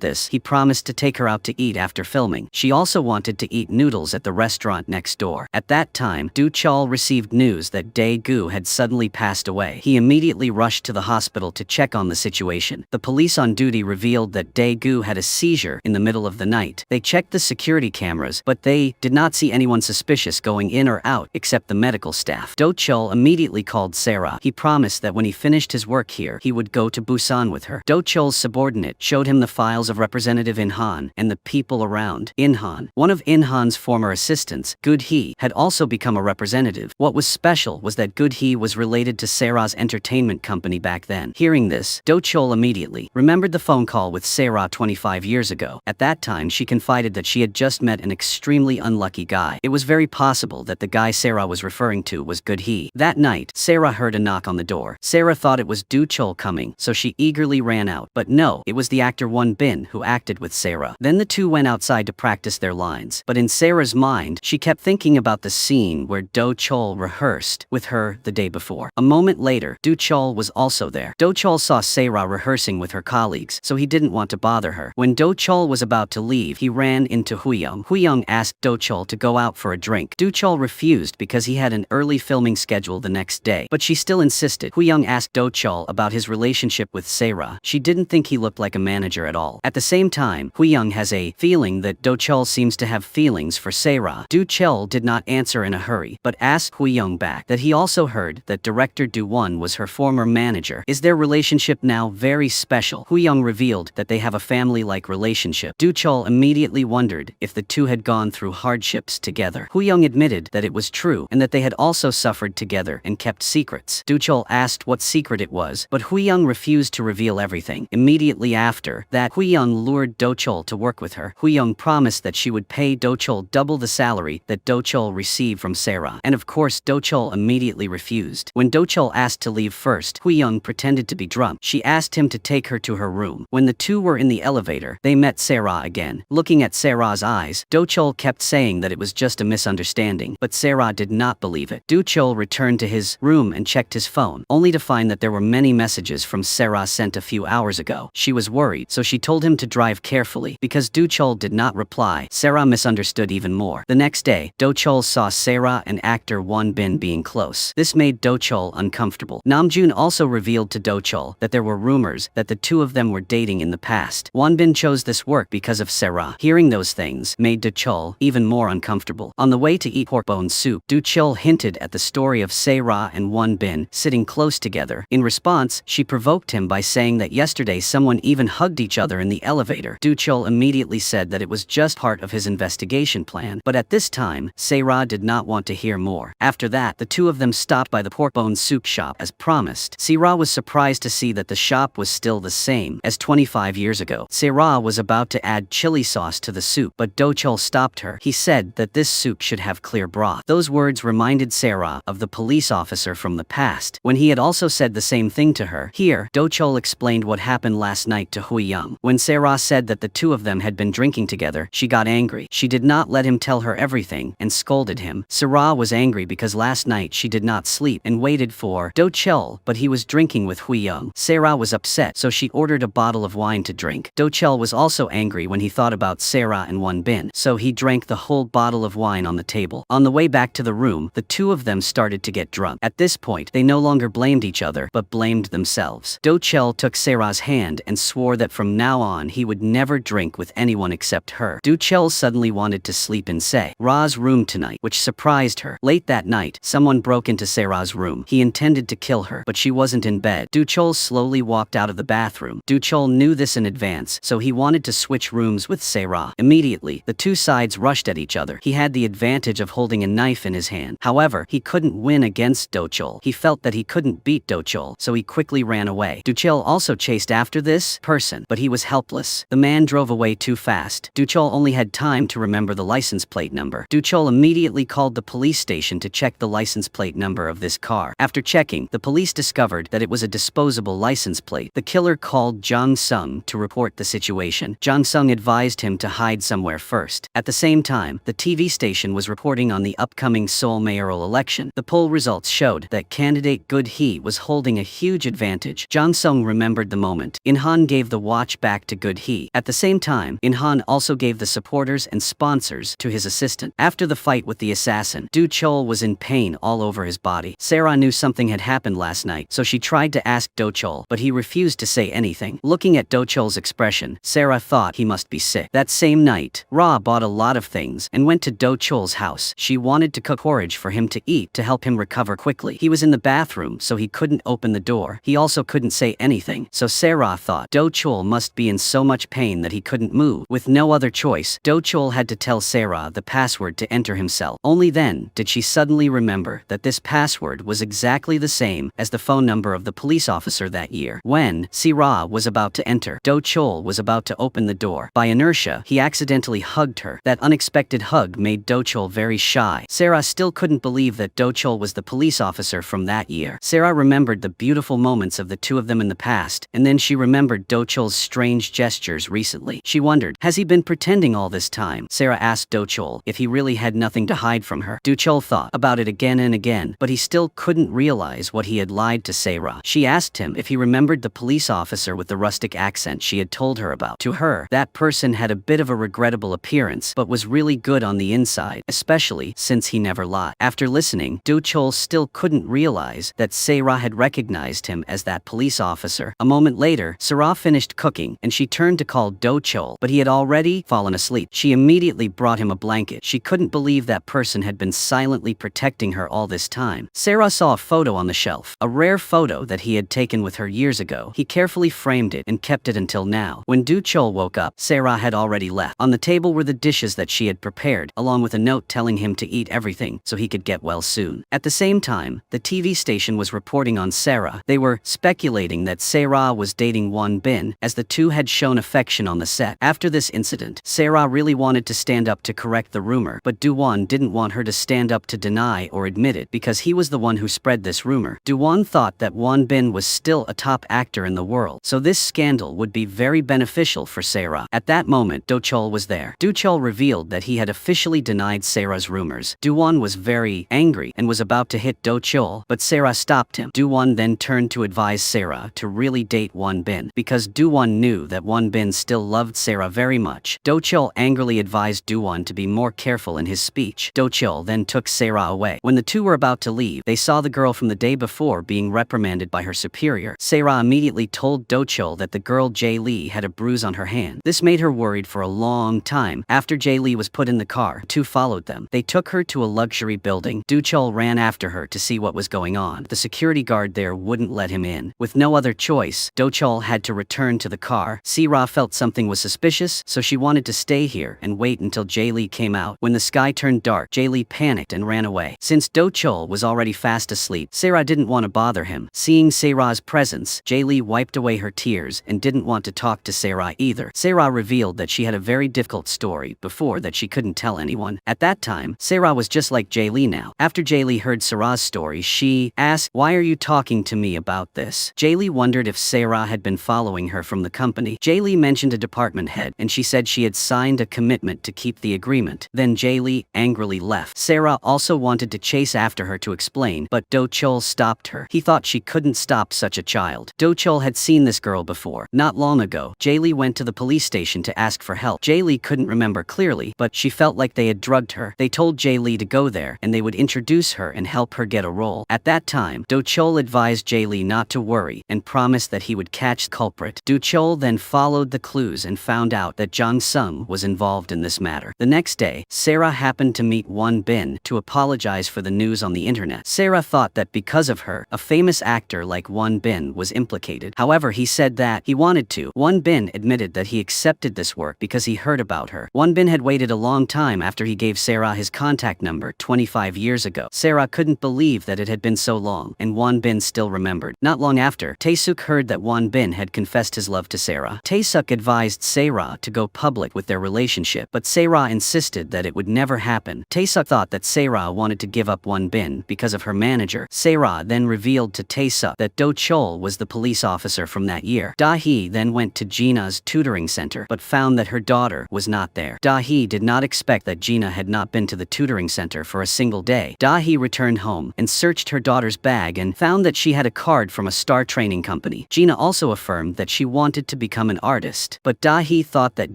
this, he promised to take her out to eat after filming. She also wanted to eat noodles at the restaurant next door. At that time, Do Chol received news that Daegu had suddenly passed away. He immediately rushed to the hospital to check on the situation. The police on duty revealed that Daegu had a seizure in the middle of the night. They checked the security cameras, but they did not see anyone suspicious going in or out except the medical staff. Do Chol immediately called Sera. He promised that when he finished his work here, he would go to Busan with her. Do Chol's subordinate showed him the files of Representative In-han and the people around. In-han, one of In-han's former assistants, Good-hee, had also become a representative. What was special was that Good-hee was related to Sera's entertainment company back then. Hearing this, Do Chol immediately remembered the phone call with Sera 25 years ago. At that time, she confided that she had just met an extremely unlucky guy. It was very possible that the guy Sera was referring to was Good-hee. That night, Sera heard a knock on the door. Sera thought it was Do Chol coming, so she eagerly ran out. But no, it was the actor Won Bin who acted with Sera. Then the two went outside to practice their lines. But in Sera's mind, she kept thinking about the scene where Do Chol rehearsed with her the day before. A moment later, Do Chol was also there. Do Chol saw Sera rehearsing with her colleagues, so he didn't want to bother her. When Do Chol was about to leave, he ran into Huyung. Huyung asked Do Chol to go out for a drink. Do Chol refused because he had an early filming schedule the next day, but she still insisted. Huyung asked Do Chol about his relationship with Sera. She didn't think he looked like a manager at all. At the same time, Huyung has a feeling that Do Chol seems to have feelings for Sera. Do Chol did not answer in a hurry, but asked Huyung back that he also heard that director Do Won was her former manager. Is their relationship now very special? Huyung revealed that they have a family-like relationship. Do Chol immediately wondered if the two had gone through hardships together. Huyung admitted that it was true and that they had also suffered together and kept secrets. Do Chol asked what secret it was, but Huyung refused to reveal everything. Immediately after that, Huyung lured Do Chol to work with her. Huyung promised that she would pay Do Chol double the salary that Do Chol received from Sera. And of course, Do Chol immediately refused. When Do Chol asked to leave first, Huyung pretended to be drunk. She asked him to take her to her room. When the two were in the elevator, they met Sera again. Looking at Sera's eyes, Do Chol kept saying that it was just a misunderstanding, but Sera did not believe it. Do Chol returned to his room and checked his phone, only to find that there were many messages from Sera sent a few hours ago. She was worried, so she told him to drive carefully. Because Do Chol did not reply, Sera misunderstood even more. The next day, Do Chol saw Sera and actor Won Bin being close. This made Do Chol uncomfortable. Namjoon also revealed to Do Chol that there were rumors that the two of them were dating in the past. Won Bin chose this work because of Sera. Hearing those things made Do Chol even more uncomfortable. On the way to eat pork bone soup, Do Chol hinted at the story of Sera and Won Bin sitting close together. In response, she provoked him by saying that yesterday someone even hugged each other in the elevator. Do Chol immediately said that it was just part of his investigation plan, but at this time, Sera did not want to hear more. After that, the two of them stopped by the pork bone soup shop as promised. Sera was surprised to see that the shop was still the same as 20 25 years ago. Sarah was about to add chili sauce to the soup, but Do-chul stopped her. He said that this soup should have clear broth. Those words reminded Sarah of the police officer from the past, when he had also said the same thing to her. Here, Do-chul explained what happened last night to Hui Young. When Sarah said that the two of them had been drinking together, she got angry. She did not let him tell her everything and scolded him. Sarah was angry because last night she did not sleep and waited for Do-chul, but he was drinking with Hui Young. Sarah was upset, so she ordered a bottle of wine to drink. Do-chul was also angry when he thought about Sarah and Won Bin, so he drank the whole bottle of wine on the table. On the way back to the room, the two of them started to get drunk. At this point, they no longer blamed each other, but blamed themselves. Do-chul took Sarah's hand and swore that from now on he would never drink with anyone except her. Do-chul suddenly wanted to sleep in Sarah's room tonight, which surprised her. Late that night, someone broke into Sarah's room. He intended to kill her, but she wasn't in bed. Do-chul slowly walked out of the bathroom. Do-chul knew this in advance, so he wanted to switch rooms with Sarah. Immediately, the two sides rushed at each other. He had the advantage of holding a knife in his hand. However, he couldn't win against Do-chul. He felt that he couldn't beat Do-chul, so he quickly ran away. Do-chul also chased after this person, but he was helpless. The man drove away too fast. Do-chul only had time to remember the license plate number. Do-chul immediately called the police station to check the license plate number of this car. After checking, the police discovered that it was a disposable license plate. The killer called Jang Sung to report the situation. Jang Sung advised him to hide somewhere first. At the same time, the TV station was reporting on the upcoming Seoul mayoral election. The poll results showed that candidate Good Hee was holding a huge advantage. Jang Sung remembered the moment. In-han gave the watch back to Good Hee. At the same time, In-han also gave the supporters and sponsors to his assistant. After the fight with the assassin, Do-chul was in pain all over his body. Sarah knew something had happened last night, so she tried to ask Do-chul, but he refused to say anything. Looking at Do-chul's expression, Sarah thought he must be sick. That same night, Ra bought a lot of things and went to Do-chul's house. She wanted to cook porridge for him to eat to help him recover quickly. He was in the bathroom, so he couldn't open the door. He also couldn't say anything, so Sarah thought Do-chul must be in so much pain that he couldn't move. With no other choice, Do-chul had to tell Sarah the password to enter himself. Only then did she suddenly remember that this password was exactly the same as the phone number of the police officer that year. When Sarah was about to enter, Do-chul was about to open the door. By inertia, he accidentally hugged her. That unexpected hug made Do-chul very shy. Sarah still couldn't believe that Do-chul was the police officer from that year. Sarah remembered the beautiful moments of the two of them in the past, and then she remembered Do-chul's strange gestures recently. She wondered, has he been pretending all this time? Sarah asked Do-chul if he really had nothing to hide from her. Do-chul thought about it again and again, but he still couldn't realize what he had lied to Sarah. She asked him if he remembered the police officer with the rustic accent she had told her about. To her, that person had a bit of a regrettable appearance, but was really good on the inside, especially since he never lied. After listening, Do-chul still couldn't realize that Sarah had recognized him as that police officer. A moment later, Sarah finished cooking, and she turned to call Do-chul, but he had already fallen asleep. She immediately brought him a blanket. She couldn't believe that person had been silently protecting her all this time. Sarah saw a photo on the shelf, a rare photo that he had taken with her years ago. He carefully framed it and kept it until now. When Do-chul woke up, Sarah had already left. On the table were the dishes that she had prepared, along with a note telling him to eat everything so he could get well soon. At the same time, the TV station was reporting on Sarah. They were speculating that Sarah was dating Won Bin, as the two had shown affection on the set. After this incident, Sarah really wanted to stand up to correct the rumor, but Do-won didn't want her to stand up to deny or admit it because he was the one who spread this rumor. Do-won thought that Won Bin was still a top actor in the world, so this scandal would be very beneficial for Sarah. At that moment, Do-chul was there. Do-chul revealed that he had officially denied Sarah's rumors. Do-won was very angry and was about to hit Do-chul, but Sarah stopped him. Do-won then turned to advise Sarah to really date Won Bin, because Do-won knew that Won Bin still loved Sarah very much. Do-chul angrily advised Do-won to be more careful in his speech. Do-chul then took Sarah away. When the two were about to leave, they saw the girl from the day before being reprimanded by her superior. Sarah immediately told Do-chul that the girl Jae-lee had a bruise on her hand. This made her worried for a long time. After Jae-lee was put in the car, the two followed them. They took her to a luxury building. Do-chul ran after her to see what was going on. The security guard there wouldn't let him in. With no other choice, Do-chul had to return to the car. Sarah felt something was suspicious, so she wanted to stay here and wait until Jae-lee came out. When the sky turned dark, Jae-lee panicked and ran away. Since Do-chul was already fast asleep, Sarah didn't want to bother him. Seeing Sarah's presence, Jae-lee wiped away her tears house and didn't want to talk to Sarah either. Sarah revealed that she had a very difficult story before that she couldn't tell anyone. At that time, Sarah was just like Jaylee now. After Jaylee heard Sarah's story, she asked, "Why are you talking to me about this?" Jaylee wondered if Sarah had been following her from the company. Jaylee mentioned a department head, and she said she had signed a commitment to keep the agreement. Then Jaylee angrily left. Sarah also wanted to chase after her to explain, but Do-chol stopped her. He thought she couldn't stop such a child. Do-chol had seen this girl before. Not long ago, Jaylee went to the police station to ask for help. Jaylee couldn't remember clearly, but she felt like they had drugged her. They told Jaylee to go there, and they would introduce her and help her get a role. At that time, Do-chol advised Jaylee not to worry and promised that he would catch the culprit. Do-chol then followed the clues and found out that Jang-sung was involved in this matter. The next day, Sarah happened to meet Won-bin to apologize for the news on the internet. Sarah thought that because of her, a famous actor like Won-bin was implicated. However, he said that he wanted to. Won-bin admitted that he accepted this work because he heard about her. Won-bin had waited a long time after he gave Sarah his contact number 25 years ago. Sarah couldn't believe that it had been so long, and Won-bin still remembered. Not long after, Tae-suk heard that Won-bin had confessed his love to Sarah. Tae-suk advised Sarah to go public with their relationship, but Sarah insisted that it would never happen. Tae-suk thought that Sarah wanted to give up Won-bin because of her manager. Sarah then revealed to Tae-suk that Do-chol was the police officer from that year. Da-hee then went to Gina's tutoring center, but found that her daughter was not there. Da-hee did not expect that Gina had not been to the tutoring center for a single day. Da-hee returned home and searched her daughter's bag and found that she had a card from a star training company. Gina also affirmed that she wanted to become an artist, but Da-hee thought that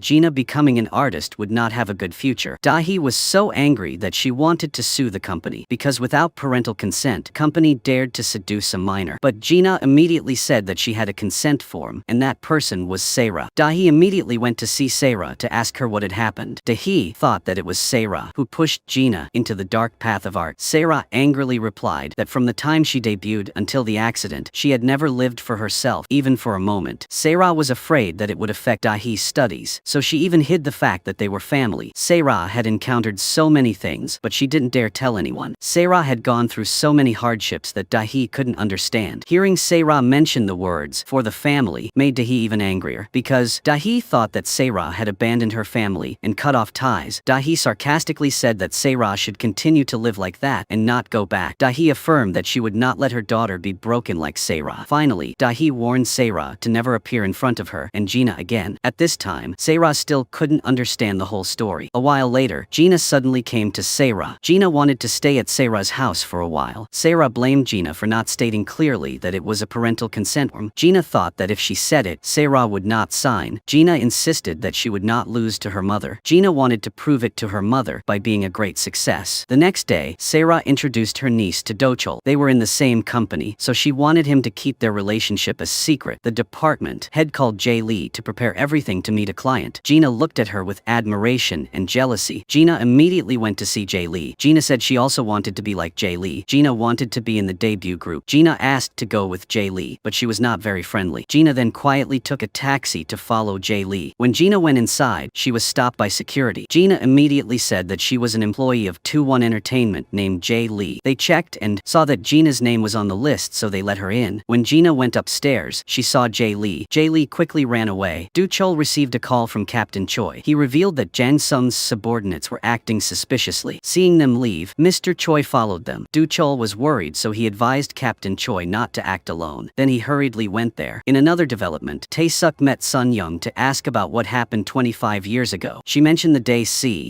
Gina becoming an artist would not have a good future. Da-hee was so angry that she wanted to sue the company because without parental consent, company dared to seduce a minor. But Gina immediately said that she had a consent form, and that person was Sarah. Da-hee immediately went to see Sarah to ask her what had happened. Da-hee thought that it was Sarah who pushed Gina into the dark path of art. Sarah angrily replied that from the time she debuted until the accident, she had never lived for herself, even for a moment. Sarah was afraid that it would affect Da-hee's studies, so she even hid the fact that they were family. Sarah had encountered so many things, but she didn't dare tell anyone. Sarah had gone through so many hardships that Da-hee couldn't understand. Hearing Sarah mention the words, "for the family," made Da-hee even angrier, because Da-hee thought that Sarah had abandoned her family and cut off ties. Da-hee sarcastically said that Sarah should continue to live like that and not go back. Da-hee affirmed that she would not let her daughter be broken like Sarah. Finally, Da-hee warned Sarah to never appear in front of her and Gina again. At this time, Sarah still couldn't understand the whole story. A while later, Gina suddenly came to Sarah. Gina wanted to stay at Sarah's house for a while. Sarah blamed Gina for not stating clearly that it was a parental consent form. Gina thought that if she said it, Sarah would not sign. Gina insisted that she would not lose to her mother. Gina wanted to prove it to her mother by being a great success. The next day, Sarah introduced her niece to Do-chol. They were in the same company, so she wanted him to keep their relationship a secret. The department head called Jaylee to prepare everything to meet a client. Gina looked at her with admiration and jealousy. Gina immediately went to see Jaylee. Gina said she also wanted to be like Jaylee. Gina wanted to be in the debut group. Gina asked to go with Jaylee, but she was not very friendly. Gina then quietly took a taxi to follow Jaylee. When Gina went inside, she was stopped by security. Gina immediately said that she was an employee of 2-1 Entertainment named Jaylee. They checked and saw that Gina's name was on the list, so they let her in. When Gina went upstairs, she saw Jaylee. Jaylee quickly ran away. Do-chol received a call from Captain Choi. He revealed that Jang-sung's subordinates were acting suspiciously. Seeing them leave, Mr. Choi followed them. Do-chol was worried, so he advised Captain Choi not to act alone. Then he hurriedly went there. In another development, Tae-suk met Sun-young to ask about what happened 25 years ago. She mentioned the day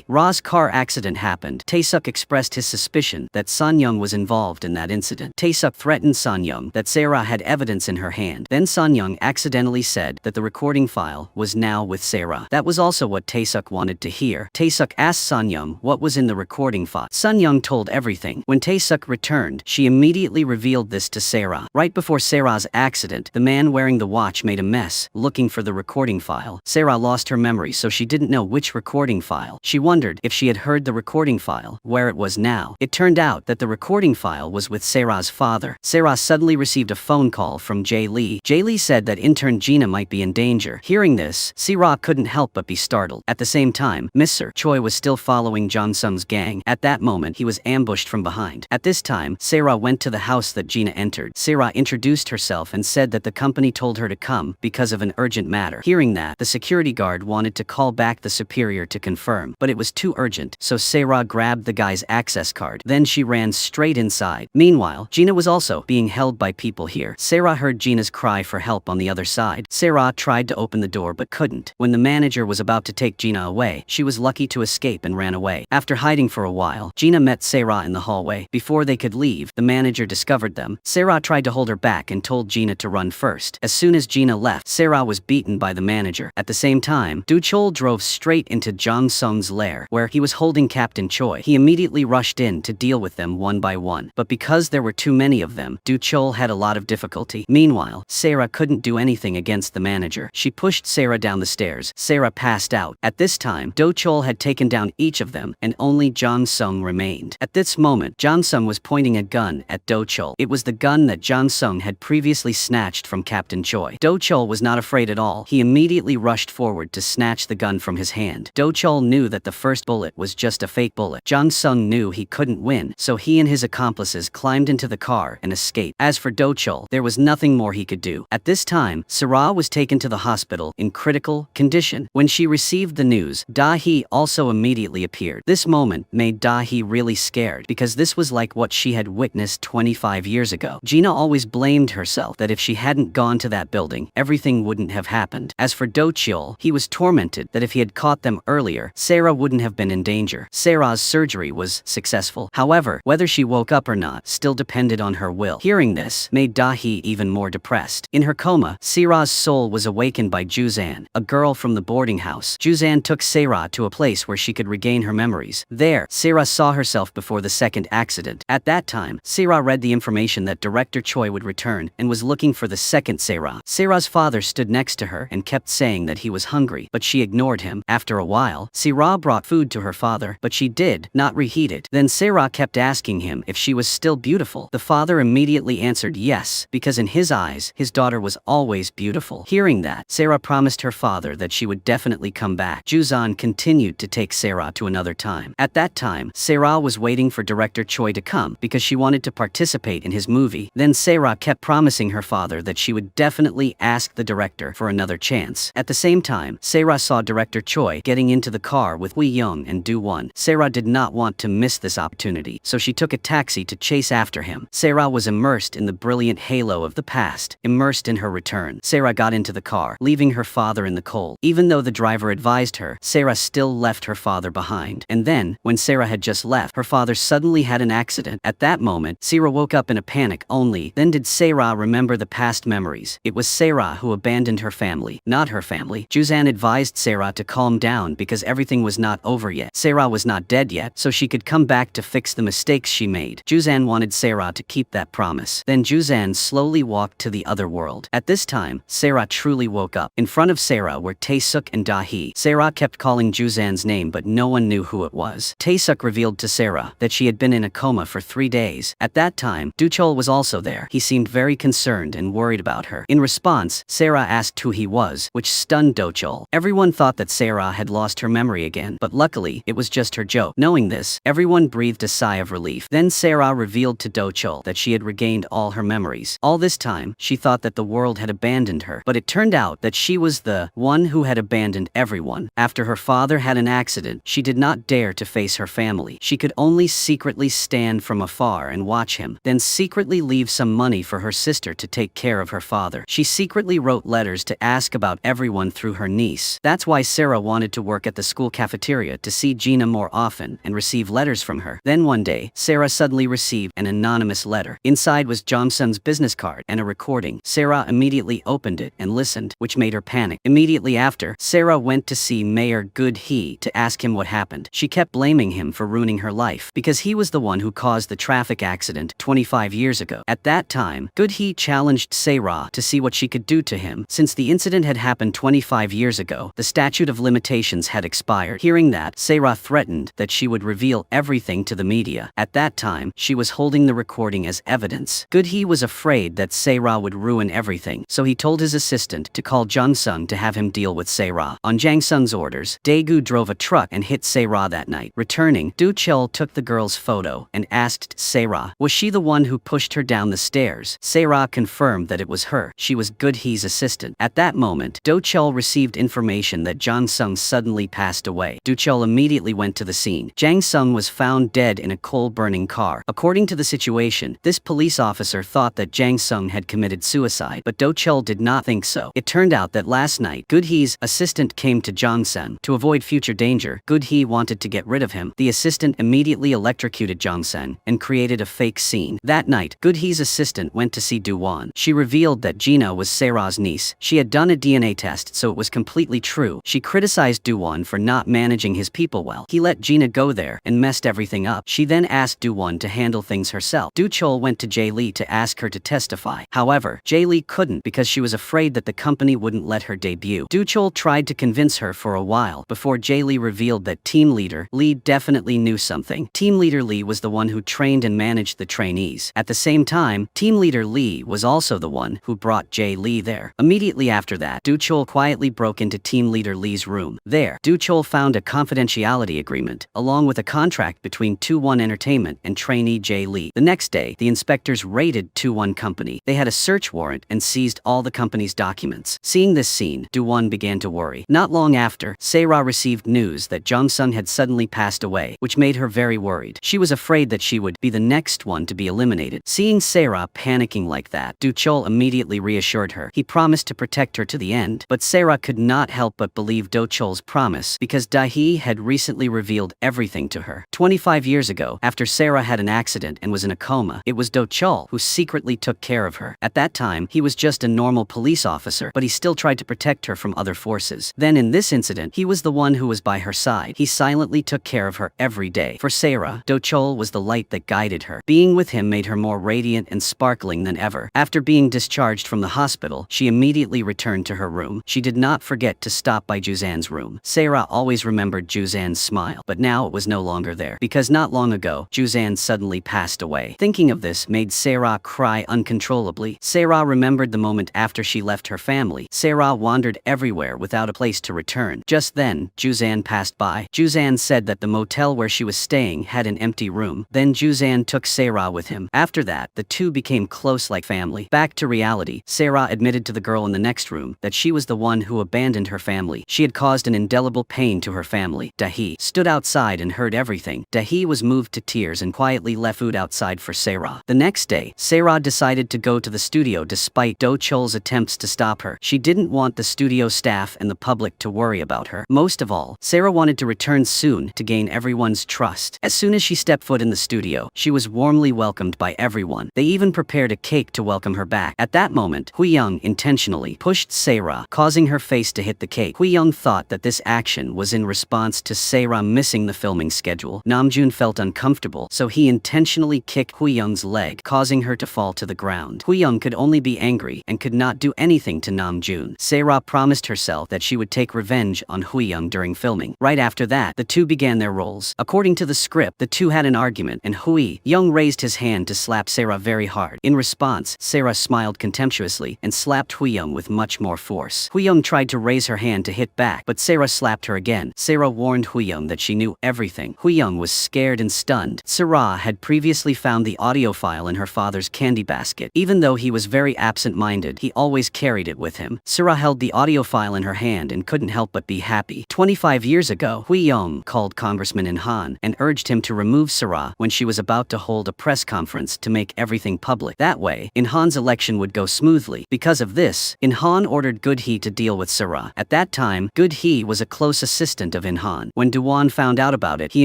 Ra's car accident happened. Tae-suk expressed his suspicion that Sun-young was involved in that incident. Tae-suk threatened Sun-young that Sarah had evidence in her hand. Then Sun-young accidentally said that the recording file was now with Sarah. That was also what Tae-suk wanted to hear. Tae-suk asked Sun-young what was in the recording file. Sun-young told everything. When Tae-suk returned, she immediately revealed this to Sarah. Right before Sarah's accident, the man wearing the watch made a mess, looking for the recording file. Sarah lost her memory, so she didn't know which recording file. She wondered if she had heard the recording file, where it was now. It turned out that the recording file was with Sarah's father. Sarah suddenly received a phone call from Jaylee. Jaylee said that intern Gina might be in danger. Hearing this, Sarah couldn't help but be startled. At the same time, Mr. Choi was still following Jang-sung's gang. At that moment, he was ambushed from behind. At this time, Sarah went to the house that Gina entered. Sarah introduced herself and said that the company told her to come because of an urgent matter. Hearing that, the security guard wanted to call back the superior to confirm, but it was too urgent, so Sarah grabbed the guy's access card. Then she ran straight inside. Meanwhile, Gina was also being held by people here. Sarah heard Gina's cry for help on the other side. Sarah tried to open the door but couldn't. When the manager was about to take Gina away, she was lucky to escape and ran away. After hiding for a while, Gina met Sarah in the hallway. Before they could leave, the manager discovered them. Sarah tried to hold her back and told Gina to run first. As soon as Gina left, Sarah was beaten by the manager. At the same time, Do Chol drove straight into Jang Sung's lair, where he was holding Captain Choi. He immediately rushed in to deal with them one by one. But because there were too many of them, Do Chol had a lot of difficulty. Meanwhile, Sarah couldn't do anything against the manager. She pushed Sarah down the stairs. Sarah passed out. At this time, Do Chol had taken down each of them, and only Jang Sung remained. At this moment, Jang Sung was pointing a gun at Do Chol. It was the gun that Jang Sung had previously snatched from Captain Choi. Do Chol was not afraid at all. He immediately rushed forward to snatch the gun from his hand. Do Chol knew that the first bullet was just a fake bullet. Jang Sung knew he couldn't win, so he and his accomplices climbed into the car and escaped. As for Do Chol, there was nothing more he could do. At this time, Sarah was taken to the hospital in critical condition. When she received the news, Da-hee also immediately appeared. This moment made Da-hee really scared, because this was like what she had witnessed 25 years ago. Gina always blamed herself that if she hadn't gone to that building, everything wouldn't have happened. As for Do Chol, he was tormented that if he had caught them earlier, Sarah wouldn't have been in danger. Sarah's surgery was successful. However, whether she woke up or not still depended on her will. Hearing this made Da-hee even more depressed. In her coma, Sarah's soul was awakened by Juzan, a girl from the boarding house. Juzan took Sarah to a place where she could regain her memories. There, Sarah saw herself before the second accident. At that time, Sarah read the information that Director Choi would return and was looking for the second Sarah. Sarah's father stood next to her and kept saying that he was hungry, but she ignored him. After a while, Sarah brought food to her father, but she did not reheat it. Then Sarah kept asking him if she was still beautiful. The father immediately answered yes, because in his eyes, his daughter was always beautiful. Hearing that, Sarah promised her father that she would definitely come back. Juzan continued to take Sarah to another time. At that time, Sarah was waiting for Director Choi to come because she wanted to participate in his movie. Then Sarah kept promising her father that she would definitely ask the director for another chance. At the same time, Sarah saw Director Choi getting into the car with Wee Young and Do Won. Sarah did not want to miss this opportunity, so she took a taxi to chase after him. Sarah was immersed in the brilliant halo of the past, immersed in her return. Sarah got into the car, leaving her father in the cold. Even though the driver advised her, Sarah still left her father behind. And then, when Sarah had just left, her father suddenly had an accident. At that moment, Sarah woke up in a panic. Only then did Sarah remember the past memories. It was Sarah who abandoned her family, not her family. Juzan advised Sarah to calm down because everything was not over yet. Sarah was not dead yet, so she could come back to fix the mistakes she made. Juzan wanted Sarah to keep that promise. Then Juzan slowly walked to the other world. At this time, Sarah truly woke up. In front of Sarah were Tae-suk and Da-hee. Sarah kept calling Juzan's name, but no one knew who it was. Tae-suk revealed to Sarah that she had been in a coma for 3 days. At that time, Do Chol was also there. He seemed very concerned and worried about her. In response, Sarah asked who he was, which stunned Do Chol. Everyone thought that Sarah had lost her memory again, but luckily, it was just her joke. Knowing this, everyone breathed a sigh of relief. Then Sarah revealed to Do Chol that she had regained all her memories. All this time, she thought that the world had abandoned her, but it turned out that she was the one who had abandoned everyone. After her father had an accident, she did not dare to face her family. She could only secretly stand from afar and watch him, then secretly leave some money for her sister to take care of her father. She secretly wrote letters to ask about everyone through her niece. That's why Sarah wanted to work at the school cafeteria to see Gina more often and receive letters from her. Then one day, Sarah suddenly received an anonymous letter. Inside was Johnson's business card and a recording. Sarah immediately opened it and listened, which made her panic. Immediately after, Sarah went to see Mayor Good-hee to ask him what happened. She kept blaming him for ruining her life, because he was the one who caused the traffic accident 25 years ago. At that time, Good-hee challenged Sarah to see what she could do to him. Since the incident had happened 25 years ago, the statute of limitations had expired. Hearing that, Sarah threatened that she would reveal everything to the media. At that time, she was holding the recording as evidence. Good-hee was afraid that Sarah would ruin everything, so he told his assistant to call Jang Sung to have him deal with Sarah. On Jang Sung's orders, Daegu drove a truck and hit Sarah that night. Returning, Do Chol took the girl's photo and asked Sarah, was she the one who pushed her down the stairs? Sarah confirmed that it was her. She was Good Hee's assistant. At that moment, Do Chul received information that Jang Sung suddenly passed away. Do Chul immediately went to the scene. Jang Sung was found dead in a coal-burning car. According to the situation, this police officer thought that Jang Sung had committed suicide, but Do Chul did not think so. It turned out that last night, Good Hee's assistant came to Jang Sung. To avoid future danger, Good Hee wanted to get rid of him. The assistant immediately electrocuted Jang Sung and created a fake scene. That night, Good Hee's assistant went to see Do-won. She revealed that Gina was Sera's niece. She had done a DNA test, so it was completely true. She criticized Do-won for not managing his people well. He let Gina go there and messed everything up. She then asked Do-won to handle things herself. Do Chul went to Jae-lee to ask her to testify. However, Jae-lee couldn't because she was afraid that the company wouldn't let her debut. Do Chul tried to convince her for a while before Jae-lee revealed that team leader Lee definitely knew something. Team leader Lee was the one who trained and managed the trainees. At the same time, team leader Lee was also the one who brought Jae-lee there. Immediately after that, Do Chul quietly broke into team leader Lee's room. There, Do Chul found a confidentiality agreement, along with a contract between 2-1 Entertainment and trainee Jae-lee. The next day, the inspectors raided 2-1 Company. They had a search warrant and seized all the company's documents. Seeing this scene, Do-won began to worry. Not long after, Sera received news that Jang Sung had suddenly passed away, which made her very worried. She was afraid that she would be the next one to be eliminated. Seeing Sera panicking like that, Do Chul immediately reassured her. He promised to protect her to the end, but Sera could not help but believe Do Chul's promise because Da-hee had recently revealed everything to her. 25 years ago, after Sera had an accident and was in a coma, it was Do Chul who secretly took care of her. At that time, he was just a normal police officer, but he still tried to protect her from other forces. Then in this incident, he was the one who was by her side. He silently took care of her every day. For Sera, Do Chul was the light that guided her. Being with him made her more radiant and sparkling than ever. After being discharged from the hospital, she immediately returned to her room. She did not forget to stop by Juzan's room. Sera always remembered Juzan's smile, but now it was no longer there, because not long ago, Juzan suddenly passed away. Thinking of this made Sera cry uncontrollably. Sera remembered the moment after she left her family. Sera wandered everywhere without a place to return. Just then, Juzan passed by. Juzan said that the motel where she was staying had an empty room. Then Juzan took Sera with him. After that, the two became close like family. Back to reality, Sera admitted to the girl in the next room that she was the one who abandoned her family. She had caused an indelible pain to her family. Da-hee stood outside and heard everything. Da-hee was moved to tears and quietly left food outside for Sera. The next day, Sera decided to go to the studio despite Do Chul's attempts to stop her. She didn't want the studio staff and the public to worry about her. Most of all, Sera wanted to return soon to gain everyone's trust. As soon as she stepped foot in the studio, she was warmly welcomed by everyone. They even prepared a cake to welcome her back. At that moment, Hui-young intentionally pushed Sera, causing her face to hit the cake. Hui-young thought that this action was in response to Sera missing the filming schedule. Namjoon felt uncomfortable, so he intentionally kicked Hui-young's leg, causing her to fall to the ground. Hui-young could only be angry and could not do anything to Namjoon. Sera promised herself that she would take revenge on Hui-young during filming. Right after that, the two began their roles. According to the script, the two had an argument, and Hui-young raised his hand to slap Sera very hard. In response, Sera smiled contemptuously and slapped Hui-young with much more force. Hui-young tried to raise her hand to hit back, but Sera slapped her again. Sera warned Hui-young that she knew everything. Hui-young was scared and stunned. Sera had previously found the audio file in her father's candy basket. Even though he was very absent-minded, he always carried it with him. Sera held the audio file in her hand and couldn't help but be happy. 25 years ago, Hui-young called Congressman In Han and urged him to remove Sera when she was about to hold a press conference to make everything public. That way, In Han's election would go smoothly. Because of this, In Han ordered Good Hee to deal with Sera. At that time, Good Hee was a close assistant of In Han. When Do-won found out about it, he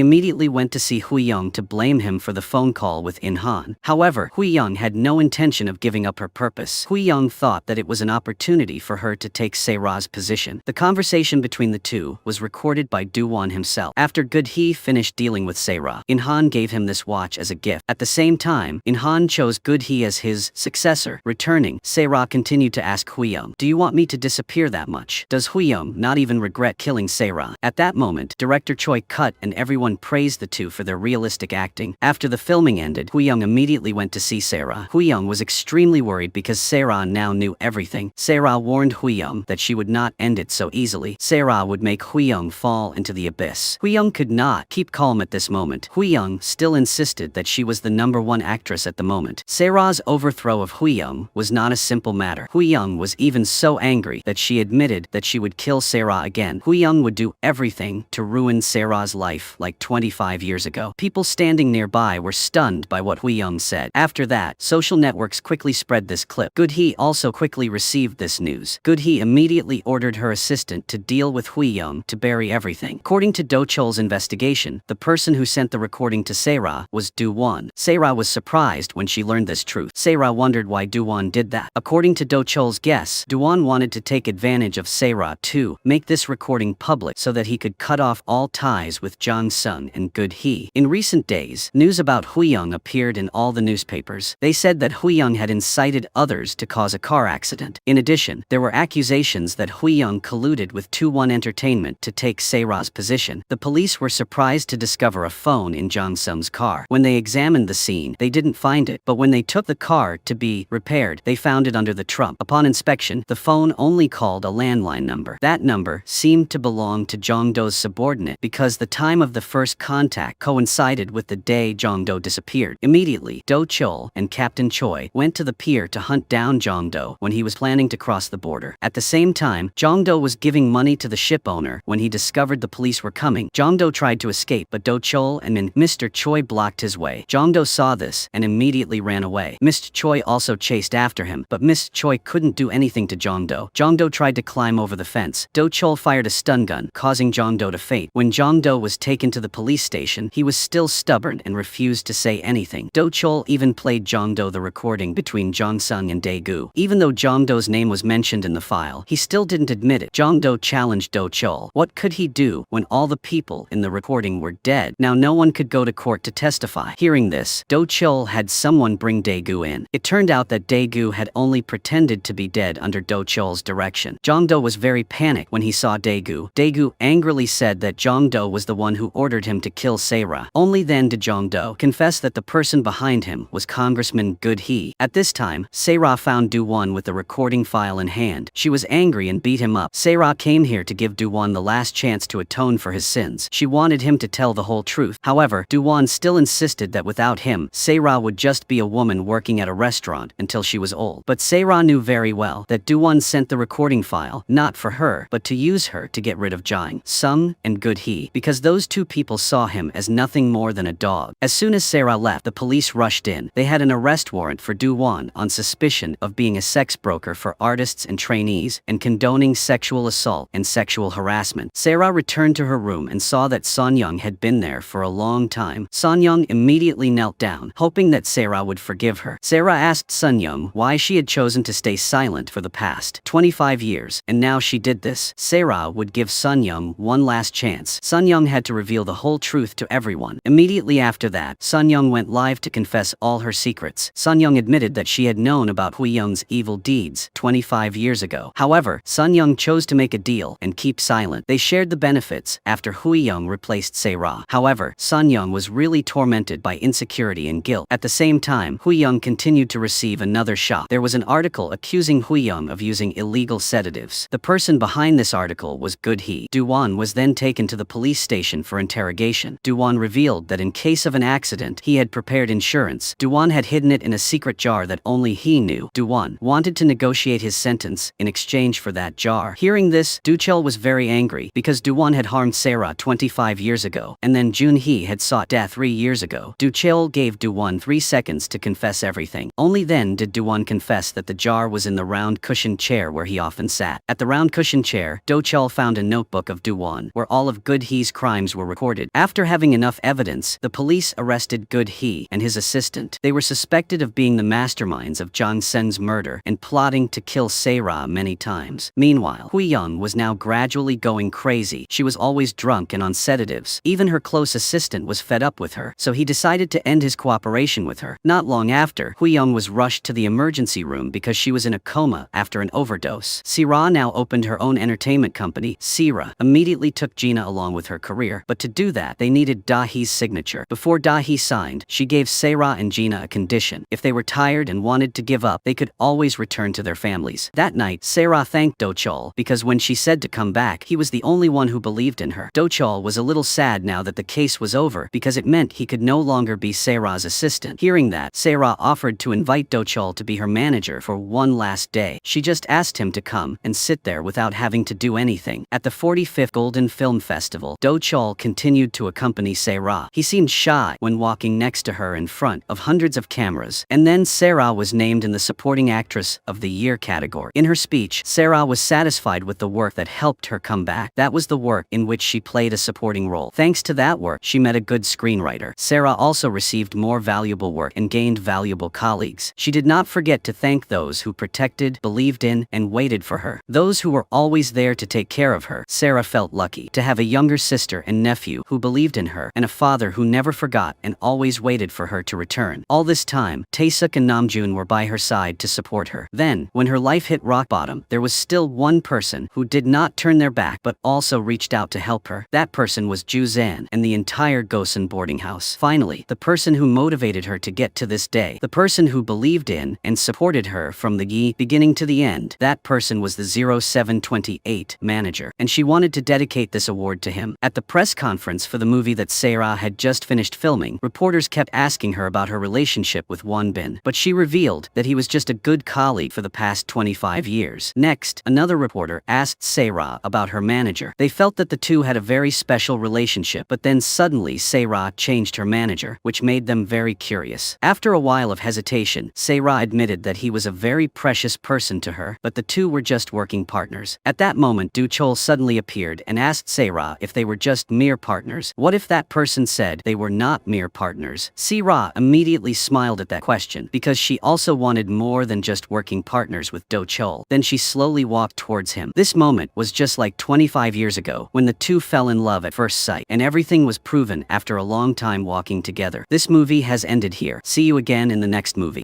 immediately went to see Hui-young to blame him for the phone call with In Han. However, Hui-young had no intention of giving up her purpose. Hui-young thought that it was an opportunity for her to take Sera's position. The conversation between the two was recorded by Do-won himself. After Good Hee finished dealing with Sera, In Han gave him this watch as a gift. At the same time, In Han chose Good Hee as his successor. Returning, Sera continued to ask Hui-young, "Do you want me to disappear that much?" Does Hui-young not even regret killing Sera? At that moment, director Choi cut and everyone praised the two for their realistic acting. After the filming ended, Hui-young immediately went to see Sera. Hui-young was extremely worried because Sera now knew everything. Sera warned Hui-young that she would not end it so easily. Sera would make Hui-young fall into the abyss. Hui-young could not keep calm at this moment. Hui-young still insisted that she was the #1 actress at the moment. Sera's overthrow of Hui-young was not a simple matter. Hui Young was even so angry that she admitted that she would kill Sarah again. Hui Young would do everything to ruin Sarah's life like 25 years ago. People standing nearby were stunned by what Hui Young said. After that, social networks quickly spread this clip. Good Hee also quickly received this news. Good Hee immediately ordered her assistant to deal with Hui Young to bury everything. According to Do Chol's investigation, the person who sent the recording to Sarah was Do Won. Sarah was surprised when she learned this truth. Sarah wondered why Do Won did that. According to Do Chol's guess, Do Won wanted to take advantage of Sarah to make this recording public so that he could cut off all ties with Jang Sung and Good Hee. In recent days, news about Hui Young appeared in all the newspapers. They said that Hui Young had incited others to cause a car accident. In addition, there were accusations that Hui Young colluded with 2-1 Entertainment to take Sarah's position. The police were surprised to discover a phone in Jang Sung's car. When they examined the scene, they didn't find it, but when they took the car to be repaired, they found it under the trunk. Upon inspection, the phone only called a landline number. That number seemed to belong to Jong-do's subordinate because the time of the first contact coincided with the day Jong-do disappeared. Immediately, Do Chol and Captain Choi went to the pier to hunt down Jong-do when he was planning to cross the border. At the same time, Jong-do was giving money to the ship owner. When he discovered the police were coming, Jong-do tried to escape, but Do Chol and Mr. Choi blocked his way. Jong-do saw this and immediately ran away. Mr. Choi also chased after him, but Mr. Choi couldn't do anything to Jong-do. Jong-do tried to climb over the fence. Do Chol fired a stun gun, causing Jong-do to faint. When Jong-do was taken to the police station, he was still stubborn and refused to say anything. Do Chol even played Jong-do the recording between Jang Sung and Daegu. Even though Jong-do's name was mentioned in the file, he still didn't admit it. Jong-do challenged Do Chol. What could he do when all the people in the recording were dead? Now no one could go to court to testify. Hearing this, Do Chol had someone bring Daegu in. It turned out that Daegu had only pretended to be dead under Do Chol's direction. Jong-do was very panicked when he saw Daegu. Daegu angrily said that Jong-do was the one who ordered him to kill Sarah. Only then did Jong-do confess that the person behind him was Congressman Good Hee. At this time, Sarah found Do-won with the recording file in hand. She was angry and beat him up. Sarah came here to give Do-won the last chance to atone for his sins. She wanted him to tell the whole truth. However, Do-won still insisted that without him, Sarah would just be a woman working at a restaurant until she was old. But Sarah knew very well that Do-won sent the recording file not for her, but to use her to get rid of Jang Sung and Good Hee, because those two people saw him as nothing more than a dog. As soon as Sarah left, the police rushed in. They had an arrest warrant for Do-won on suspicion of being a sex broker for artists and trainees and condoning sexual assault and sexual harassment. Sarah returned to her room and saw that Son Young had been there for a long time. Son Young immediately knelt down, hoping that Sarah would forgive her. Sarah asked Son Young why she had chosen to stay silent for the past 25 years, and now she did this. Sarah would give Son Young one last chance. Son Young had to reveal the whole truth to everyone. Immediately after that, Son Young went live to confess all her secrets. Son Young admitted that she had known about Hui Young's evil deeds 25 years ago. However, Son Young chose to make a deal and keep silent. They shared the benefits after Hui Young replaced Sarah. However, Son Young was really tormented by insecurity and guilt. At the same time, Hui Young continued to receive another shock. There was an article accusing Hui Young of using illegal sedatives. The person behind this article was Good Hee. Do-won was then taken to the police station for interrogation. Do-won revealed that in case of an accident, he had prepared insurance. Do-won had hidden it in a secret jar that only he knew. Do-won wanted to negotiate his sentence in exchange for that jar. Hearing this, Do Chol was very angry because Do-won had harmed Sarah 25 years ago, and then Jun Hee had sought death 3 years ago. Do Chol gave Do-won 3 seconds to confess everything. Only then did Do-won confess that the jar was in the round cushioned chair where he often sat. At the round cushioned chair, Do Chol found a notebook of Do-won where all of Good Hee's crimes were recorded. After having enough evidence, the police arrested Good Hee and his assistant. They were suspected of being the masterminds of Jang Sung's murder and plotting to kill Sarah many times. Meanwhile, Hui Young was now gradually going crazy. She was always drunk and on sedatives. Even her close assistant was fed up with her, so he decided to end his cooperation with her. Not long after, Hui Young was rushed to the emergency room because she was in a coma after an overdose. Sira now opened her own entertainment company. Sira immediately took Gina along with her career, but to do that, they needed Da-hee's signature. Before Da-hee signed, she gave Sarah and Gina a condition. If they were tired and wanted to give up, they could always return to their families. That night, Sarah thanked Do Chol because when she said to come back, he was the only one who believed in her. Do Chol was a little sad now that the case was over because it meant he could no longer be Sarah's assistant. Hearing that, Sarah offered to invite Do Chol to be her manager for one last day. She just asked him to come and sit there without having to do anything. At the 45th Golden Film Festival, Do Chol continued to accompany Sarah. He seemed shy when walking next to her in front of hundreds of cameras. And then Sarah was named in the Supporting Actress of the Year category. In her speech, Sarah was satisfied with the work that helped her come back. That was the work in which she played a supporting role. Thanks to that work, she met a good screenwriter. Sarah also received more valuable work and gained valuable colleagues. She did not forget to thank those who protected, believed in, and waited for her. Those who were always there to take care of her. Sarah felt lucky to have a younger sister and nephew who believed in her, and a father who never forgot and always waited for her to return. All this time, Taesuk and Namjoon were by her side to support her. Then, when her life hit rock bottom, there was still one person who did not turn their back but also reached out to help her. That person was Ju Zan and the entire Gosan boarding house. Finally, the person who motivated her to get to this day, the person who believed in and supported her from the beginning to the end, that person was the 0728 manager, and she wanted to dedicate this award to him. At the press conference for the movie that Sarah had just finished filming, reporters kept asking her about her relationship with Won Bin, but she revealed that he was just a good colleague for the past 25 years. Next, another reporter asked Sarah about her manager. They felt that the two had a very special relationship, but then suddenly Sarah changed her manager, which made them very curious. After a while of hesitation, Sarah admitted that he was a very precious person to her, but the two were just working partners. At that moment, Do Chol suddenly appeared and asked Sarah if they were just mere partners. What if that person said they were not mere partners? Sarah immediately smiled at that question because she also wanted more than just working partners with Do Chol. Then she slowly walked towards him. This moment was just like 25 years ago when the two fell in love at first sight, and everything was proven after a long time walking together. This movie has ended here. See you again in the next movie.